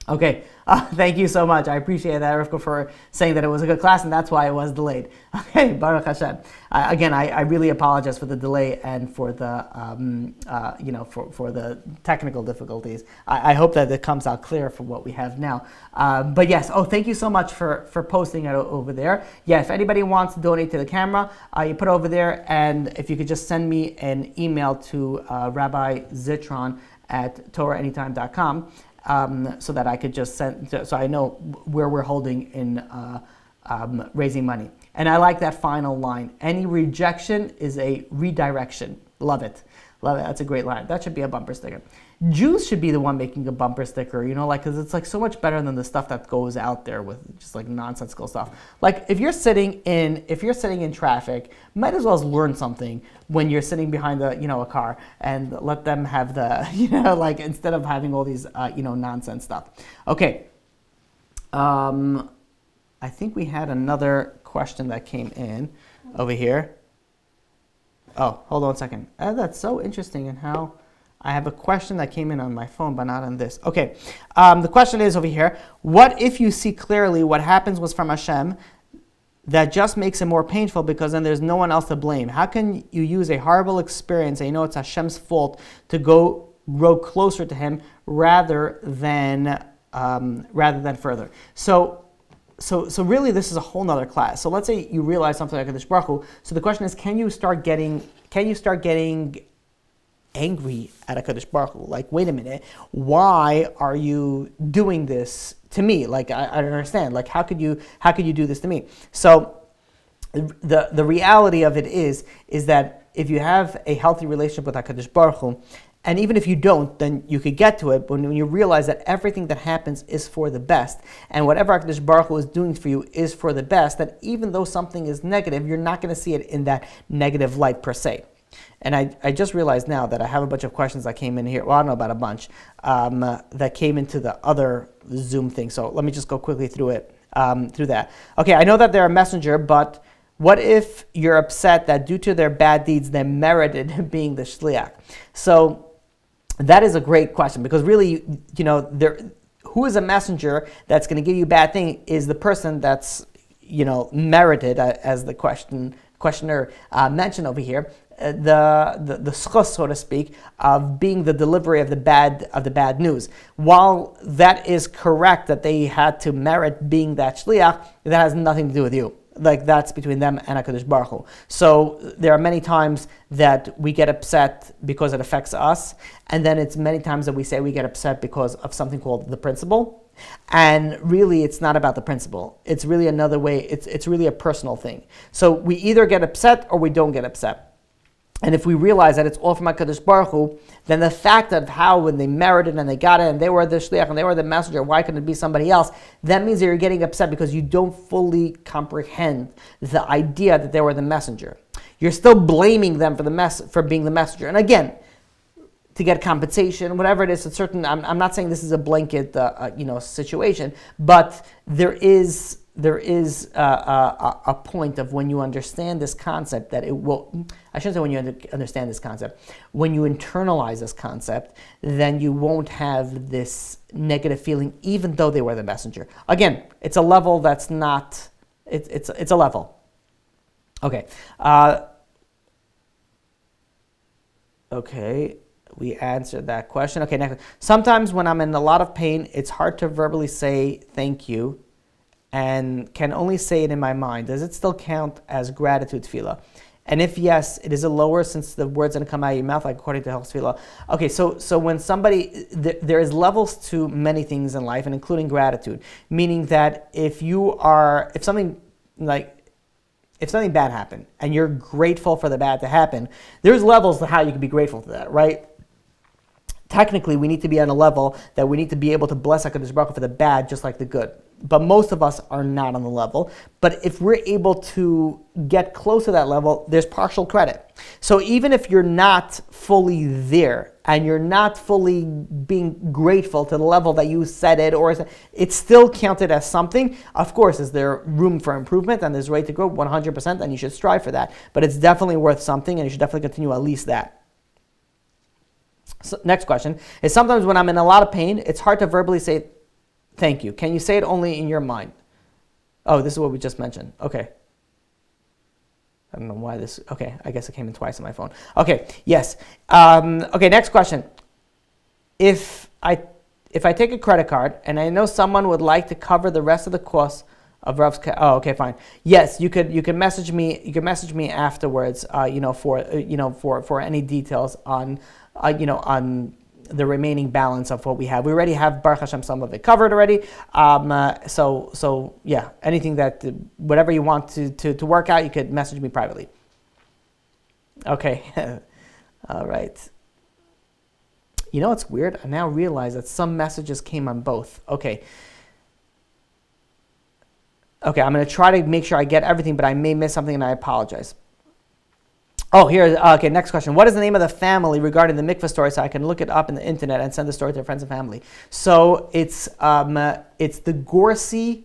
Okay, thank you so much. I appreciate that, Rivka, for saying that it was a good class, and that's why it was delayed. Okay, Baruch Hashem. Again, I really apologize for the delay and for the for the technical difficulties. I hope that it comes out clear for what we have now. But yes, thank you so much for posting it over there. Yeah, if anybody wants to donate to the camera, you put it over there, and if you could just send me an email to Rabbi Zitron at TorahAnytime.com. So that I could just send, so I know where we're holding in raising money. And I like that final line. Any rejection is a redirection. Love it. Love it. That's a great line. That should be a bumper sticker. Jews should be the one making a bumper sticker, because it's like so much better than the stuff that goes out there with just like nonsensical stuff. Like if you're sitting in traffic, might as well learn something when you're sitting behind a car, and let them have the instead of having all these nonsense stuff. Okay. I think we had another question that came in over here. Oh, hold on a second. That's so interesting in how I have a question that came in on my phone, but not on this. Okay, the question is over here. What if you see clearly what happens was from Hashem that just makes it more painful because then there's no one else to blame? How can you use a horrible experience and it's Hashem's fault to grow closer to Him rather than further? So really, this is a whole nother class. So let's say you realize something like Kadosh Baruch Hu. So the question is, can you start getting angry at HaKadosh Baruch Hu? Like, wait a minute, why are you doing this to me? Like, I don't understand. Like, how could you do this to me? So the reality of it is that if you have a healthy relationship with HaKadosh Baruch Hu, and even if you don't, then you could get to it when you realize that everything that happens is for the best, and whatever HaKadosh Baruch Hu is doing for you is for the best, that even though something is negative, you're not going to see it in that negative light per se. And I just realized now that I have a bunch of questions that came in here. Well, I don't know about a bunch that came into the other Zoom thing. So let me just go quickly through that. Okay, I know that they're a messenger, but what if you're upset that due to their bad deeds, they merited being the shliach? So that is a great question, because really, who is a messenger that's going to give you bad thing is the person that's, merited, as the questioner mentioned over here, the schus, so to speak, of being the delivery of the bad news. While that is correct that they had to merit being that shliach, that has nothing to do with you. Like, that's between them and HaKadosh Baruch Hu. So there are many times that we get upset because it affects us, and then it's many times that we say we get upset because of something called the principle. And really, it's not about the principle. It's really another way. It's really a personal thing. So we either get upset or we don't get upset. And if we realize that it's all from HaKadosh Baruch Hu, then the fact of how when they merited and they got it and they were the shliach and they were the messenger, why couldn't it be somebody else? That means that you're getting upset because you don't fully comprehend the idea that they were the messenger. You're still blaming them for being the messenger. And again, to get compensation, whatever it is, it's certain. I'm not saying this is a blanket, situation, but there is a point of when you understand this concept that it will. I shouldn't say when you understand this concept. When you internalize this concept, then you won't have this negative feeling, even though they were the messenger. Again, it's a level that's not. It's a level. Okay. Okay. We answered that question. Okay, next. Sometimes when I'm in a lot of pain, it's hard to verbally say thank you and can only say it in my mind. Does it still count as gratitude tefillah? And if yes, it is a lower since the words didn't come out of your mouth, like according to Hilchos Tefillah. Okay, so when somebody, there is levels to many things in life, and including gratitude, meaning that if something bad happened and you're grateful for the bad to happen, there's levels to how you can be grateful for that, right? Technically, we need to be on a level that we need to be able to bless HaKadosh Baruch Hu for the bad just like the good. But most of us are not on the level. But if we're able to get close to that level, there's partial credit. So even if you're not fully there and you're not fully being grateful to the level that you said it, or it's still counted as something. Of course, is there room for improvement and there's way to grow 100%, and you should strive for that. But it's definitely worth something, and you should definitely continue at least that. So next question is, sometimes when I'm in a lot of pain, it's hard to verbally say Thank you. Can you say it only in your mind? Oh, this is what we just mentioned. Okay. I don't know why this. Okay, I guess it came in twice on my phone. Okay, yes. Okay, next question. If I take a credit card and I know someone would like to cover the rest of the costs of Rav's. Oh, okay, fine. Yes, you could message me. You can message me afterwards. For any details on on the remaining balance of what we have. We already have Baruch Hashem some of it covered already. So yeah, anything that whatever you want to work out, you could message me privately. Okay, all right. You know what's weird? I now realize that some messages came on both. Okay, I'm going to try to make sure I get everything, but I may miss something, and I apologize. Oh, here. Okay, next question. What is the name of the family regarding the mikvah story, so I can look it up in the internet and send the story to their friends and family? So it's the Gorsey.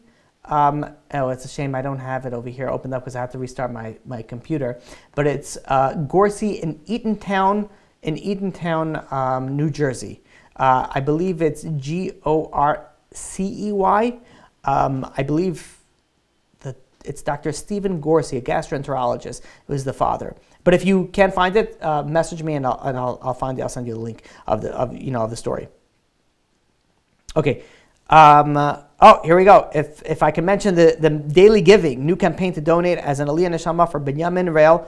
It's a shame I don't have it over here opened up because I have to restart my computer. But it's Gorsey in Eatontown, New Jersey. I believe it's Gorcey. I believe it's Dr. Stephen Gorsey, a gastroenterologist, who is the father. But if you can't find it, message me and I'll find it. I'll send you the link of the story. Okay. Here we go. If I can mention the daily giving, new campaign to donate as an Aliyah Neshama for Binyamin Rael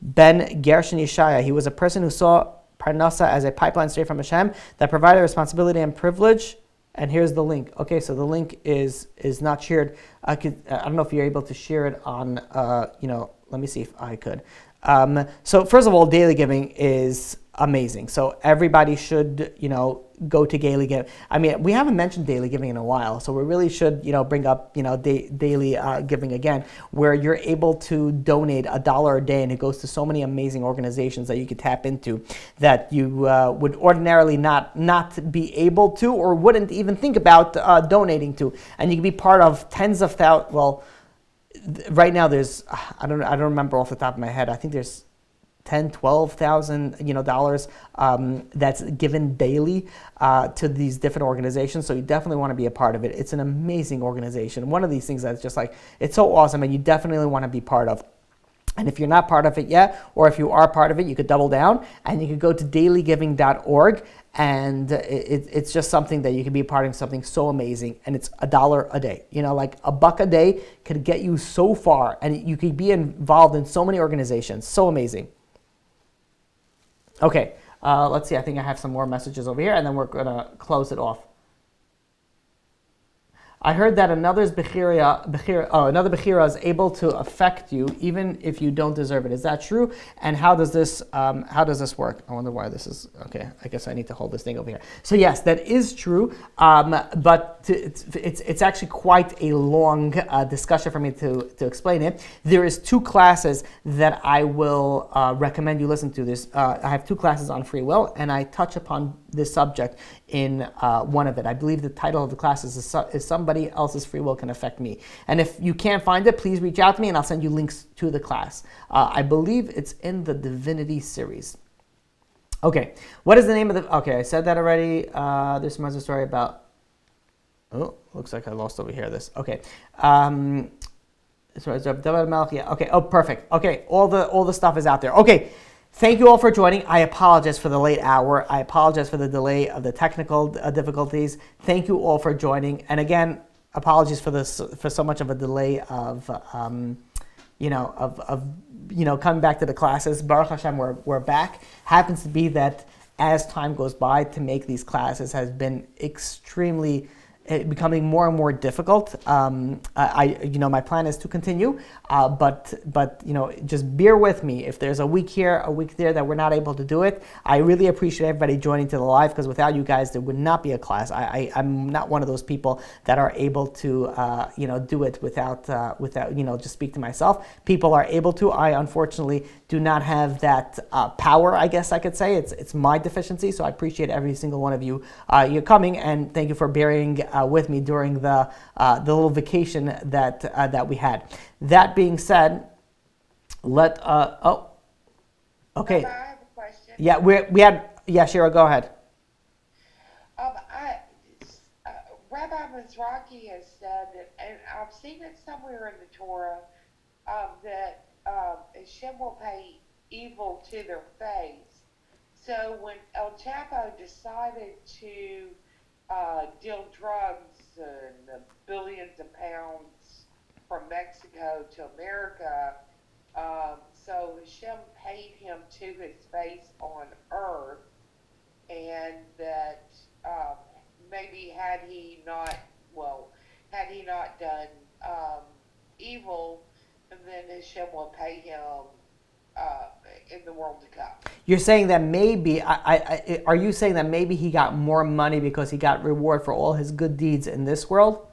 Ben Gershon Yeshaya. He was a person who saw Parnasa as a pipeline straight from Hashem that provided responsibility and privilege. And here's the link. Okay, so the link is not shared. I don't know if you're able to share it on. Let me see if I could. So first of all, daily giving is amazing. So everybody should, go to daily giving. I mean, we haven't mentioned daily giving in a while, so we really should, bring up, daily giving again, where you're able to donate $1 a day, and it goes to so many amazing organizations that you could tap into that you would ordinarily not be able to, or wouldn't even think about donating to, and you can be part of tens of thousands. Well, right now there's I don't remember off the top of my head. I think there's $10,000-12,000 dollars that's given daily to these different organizations. So you definitely want to be a part of it. It's an amazing organization. One of these things that's just like, it's so awesome, and you definitely want to be part of. And if you're not part of it yet, or if you are part of it, you could double down and you could go to dailygiving.org, and it's just something that you can be a part of, something so amazing. And it's $1 a day. Like $1 a day could get you so far, and you could be involved in so many organizations. So amazing. Okay, let's see. I think I have some more messages over here, and then we're going to close it off. I heard that another bechira is able to affect you even if you don't deserve it. Is that true? And how does this work? I wonder why this is okay. I guess I need to hold this thing over here. So yes, that is true. But it's actually quite a long discussion for me to explain it. There is 2 classes that I will recommend you listen to. I have 2 classes on free will, and I touch upon this subject in one of it. I believe the title of the class is Somebody Else's Free Will Can Affect Me. And if you can't find it, please reach out to me and I'll send you links to the class. I believe it's in the Divinity series. Okay, what is the name of the... Okay, I said that already. This reminds me of a story about... Oh, looks like I lost over here this. Okay. Okay, oh, perfect. Okay, all the stuff is out there. Okay. Thank you all for joining. I apologize for the late hour. I apologize for the delay of the technical difficulties. Thank you all for joining. And again, apologies for so much of a delay of coming back to the classes. Baruch Hashem, we're back. Happens to be that as time goes by, to make these classes has been extremely becoming more and more difficult. My plan is to continue, but just bear with me. If there's a week here, a week there that we're not able to do it, I really appreciate everybody joining to the live, because without you guys, there would not be a class. I'm not one of those people that are able to, do it without just speak to myself. People are able to. I unfortunately do not have that power. I guess I could say it's my deficiency. So I appreciate every single one of you you're coming, and thank you for bearing with me during the little vacation that we had. That being said, okay. I have a question. Yeah, Shira, go ahead. Rabbi was Mizraki has said that, and I've seen it somewhere in the Torah, that Hashem will pay evil to their face. So when El Chapo decided to deal drugs and billions of pounds from Mexico to America, so Hashem paid him to his face on earth, and that maybe had he not done evil, then Hashem will pay him in the world to come. You're saying that maybe, are you saying that maybe he got more money because he got reward for all his good deeds in this world?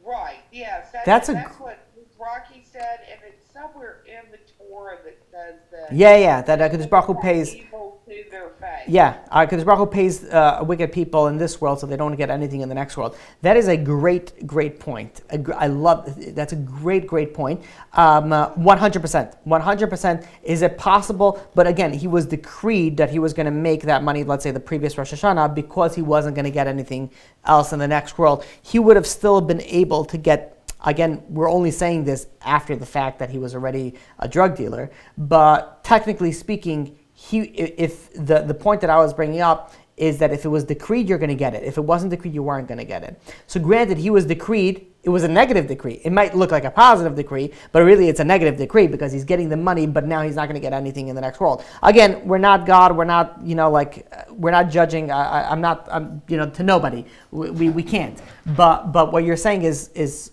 Right, yes. That's what Rocky said, and it's somewhere in the Torah that says that... Yeah, that HaKadosh Baruch Hu pays... evil to their face. Yeah, HaKadosh Baruch Hu pays wicked people in this world so they don't get anything in the next world. That is a great point. I love, that's a great point. 100%. Is it possible? But again, he was decreed that he was going to make that money, let's say the previous Rosh Hashanah, because he wasn't going to get anything else in the next world. He would have still been able to get. Again, we're only saying this after the fact that he was already a drug dealer. But technically speaking, if the point that I was bringing up is that if it was decreed, you're going to get it. If it wasn't decreed, you weren't going to get it. So granted, he was decreed. It was a negative decree. It might look like a positive decree, but really it's a negative decree because he's getting the money, but now he's not going to get anything in the next world. Again, we're not God. We're not, we're not judging. I'm not, to nobody. We can't. But what you're saying is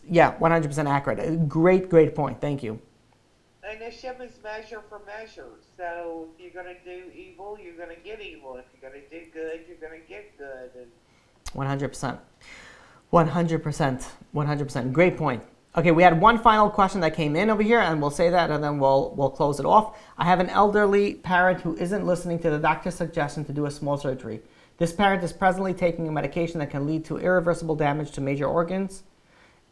100% accurate. Great point. Thank you. And Hashem is measure for measure. So if you're going to do evil, you're going to get evil. If you're going to do good, you're going to get good. 100%. 100%. Great point. Okay, we had one final question that came in over here, and we'll say that, and then we'll close it off. I have an elderly parent who isn't listening to the doctor's suggestion to do a small surgery. This parent is presently taking a medication that can lead to irreversible damage to major organs,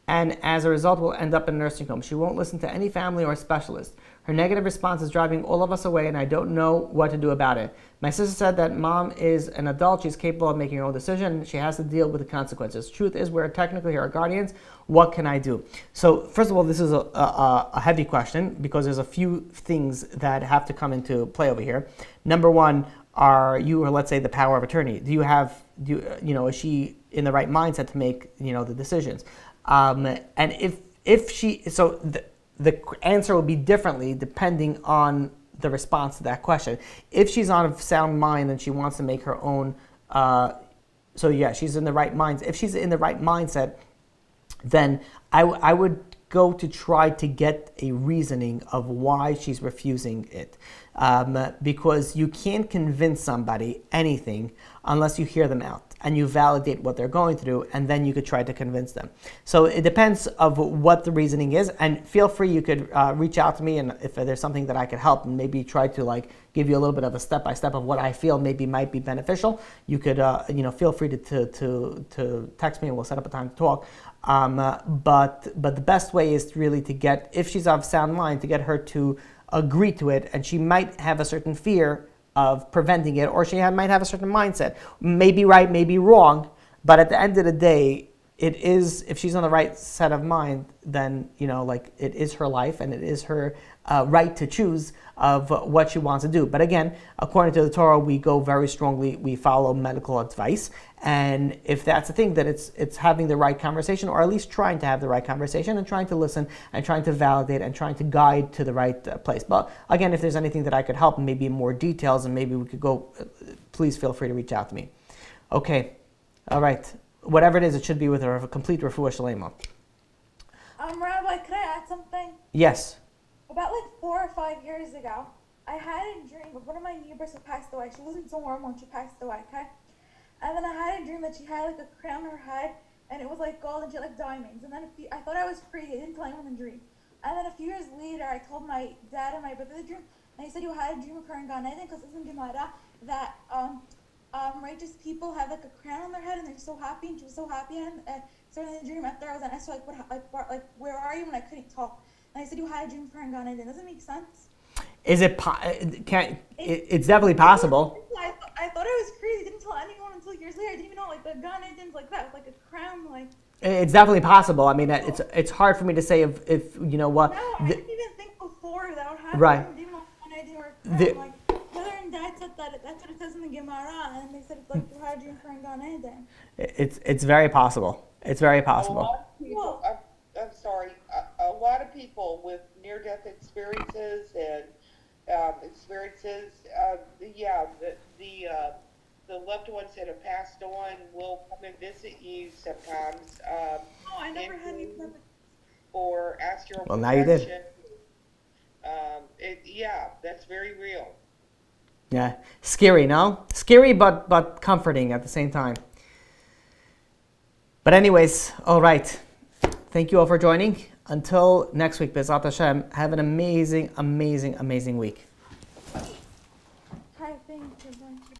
and as a result will end up in a nursing home. She won't listen to any family or specialist. Her negative response is driving all of us away, and I don't know what to do about it. My sister said that mom is an adult. She's capable of making her own decision. She has to deal with the consequences. Truth is, we're technically her guardians. What can I do? So, first of all, this is a heavy question because there's a few things that have to come into play over here. Number one, are you, or let's say, the power of attorney? Is she in the right mindset to make, the decisions? And if she, so the answer will be differently depending on the response to that question. If she's on a sound mind and she wants to make her own, she's in the right mind. If she's in the right mindset, then I would go to try to get a reasoning of why she's refusing it. Because you can't convince somebody anything unless you hear them out and you validate what they're going through, and then you could try to convince them. So it depends of what the reasoning is, and feel free, you could reach out to me, and if there's something that I could help and maybe try to give you a little bit of a step-by-step of what I feel maybe might be beneficial, you could feel free to text me and we'll set up a time to talk. But the best way is really to get, if she's of sound mind, to get her to agree to it, and she might have a certain fear of preventing it, or she might have a certain mindset, maybe right, maybe wrong, but at the end of the day, it is, if she's on the right set of mind, then it is her life and it is her right to choose of what she wants to do. But again, according to the Torah, we go very strongly, we follow medical advice, and if that's the thing, then it's having the right conversation, or at least trying to have the right conversation and trying to listen and trying to validate and trying to guide to the right place. But again, if there's anything that I could help, maybe more details, and maybe we could go, please feel free to reach out to me. Okay, all right. Whatever it is, it should be with a complete refuah shalema. Rabbi, could I add something? Yes. About 4 or 5 years ago, I had a dream of one of my neighbors who passed away. She wasn't so normal when she passed away, okay? And then I had a dream that she had a crown on her head, and it was gold and she had diamonds. And then I thought I was crazy. I didn't tell anyone the dream. And then a few years later, I told my dad and my brother the dream, and he said you had a dream of her in Gan Eden, because it's in Gemara that righteous people have a crown on their head and they're so happy, and she was so happy. And starting the dream after I was on Esther, where are you? When I couldn't talk. And I said you had a dream for her in Gan Eden. Does it make sense? Is it? It's definitely possible. I thought I was crazy. I didn't tell anyone until years later. I didn't even know the Gan Eden's like that, with a crown, It's definitely possible. I mean, it's hard for me to say if you know what. No, I didn't even think before that would happen. Right. Even when I didn't work The- like mother and dad said that that's what it says in the Gemara, and they said it's like through Hadron for Gan Eden. It's very possible. It's very possible. A lot of people, I'm sorry, a lot of people with near-death experiences and the loved ones that have passed on will come and visit you sometimes. Oh, I never had any purpose. Or astral Well, now you did. projection. That's very real. Yeah, scary, no? Scary, but comforting at the same time. But anyways, all right. Thank you all for joining. Until next week, B'ezrat Hashem, have an amazing, amazing, amazing week. I think you're going to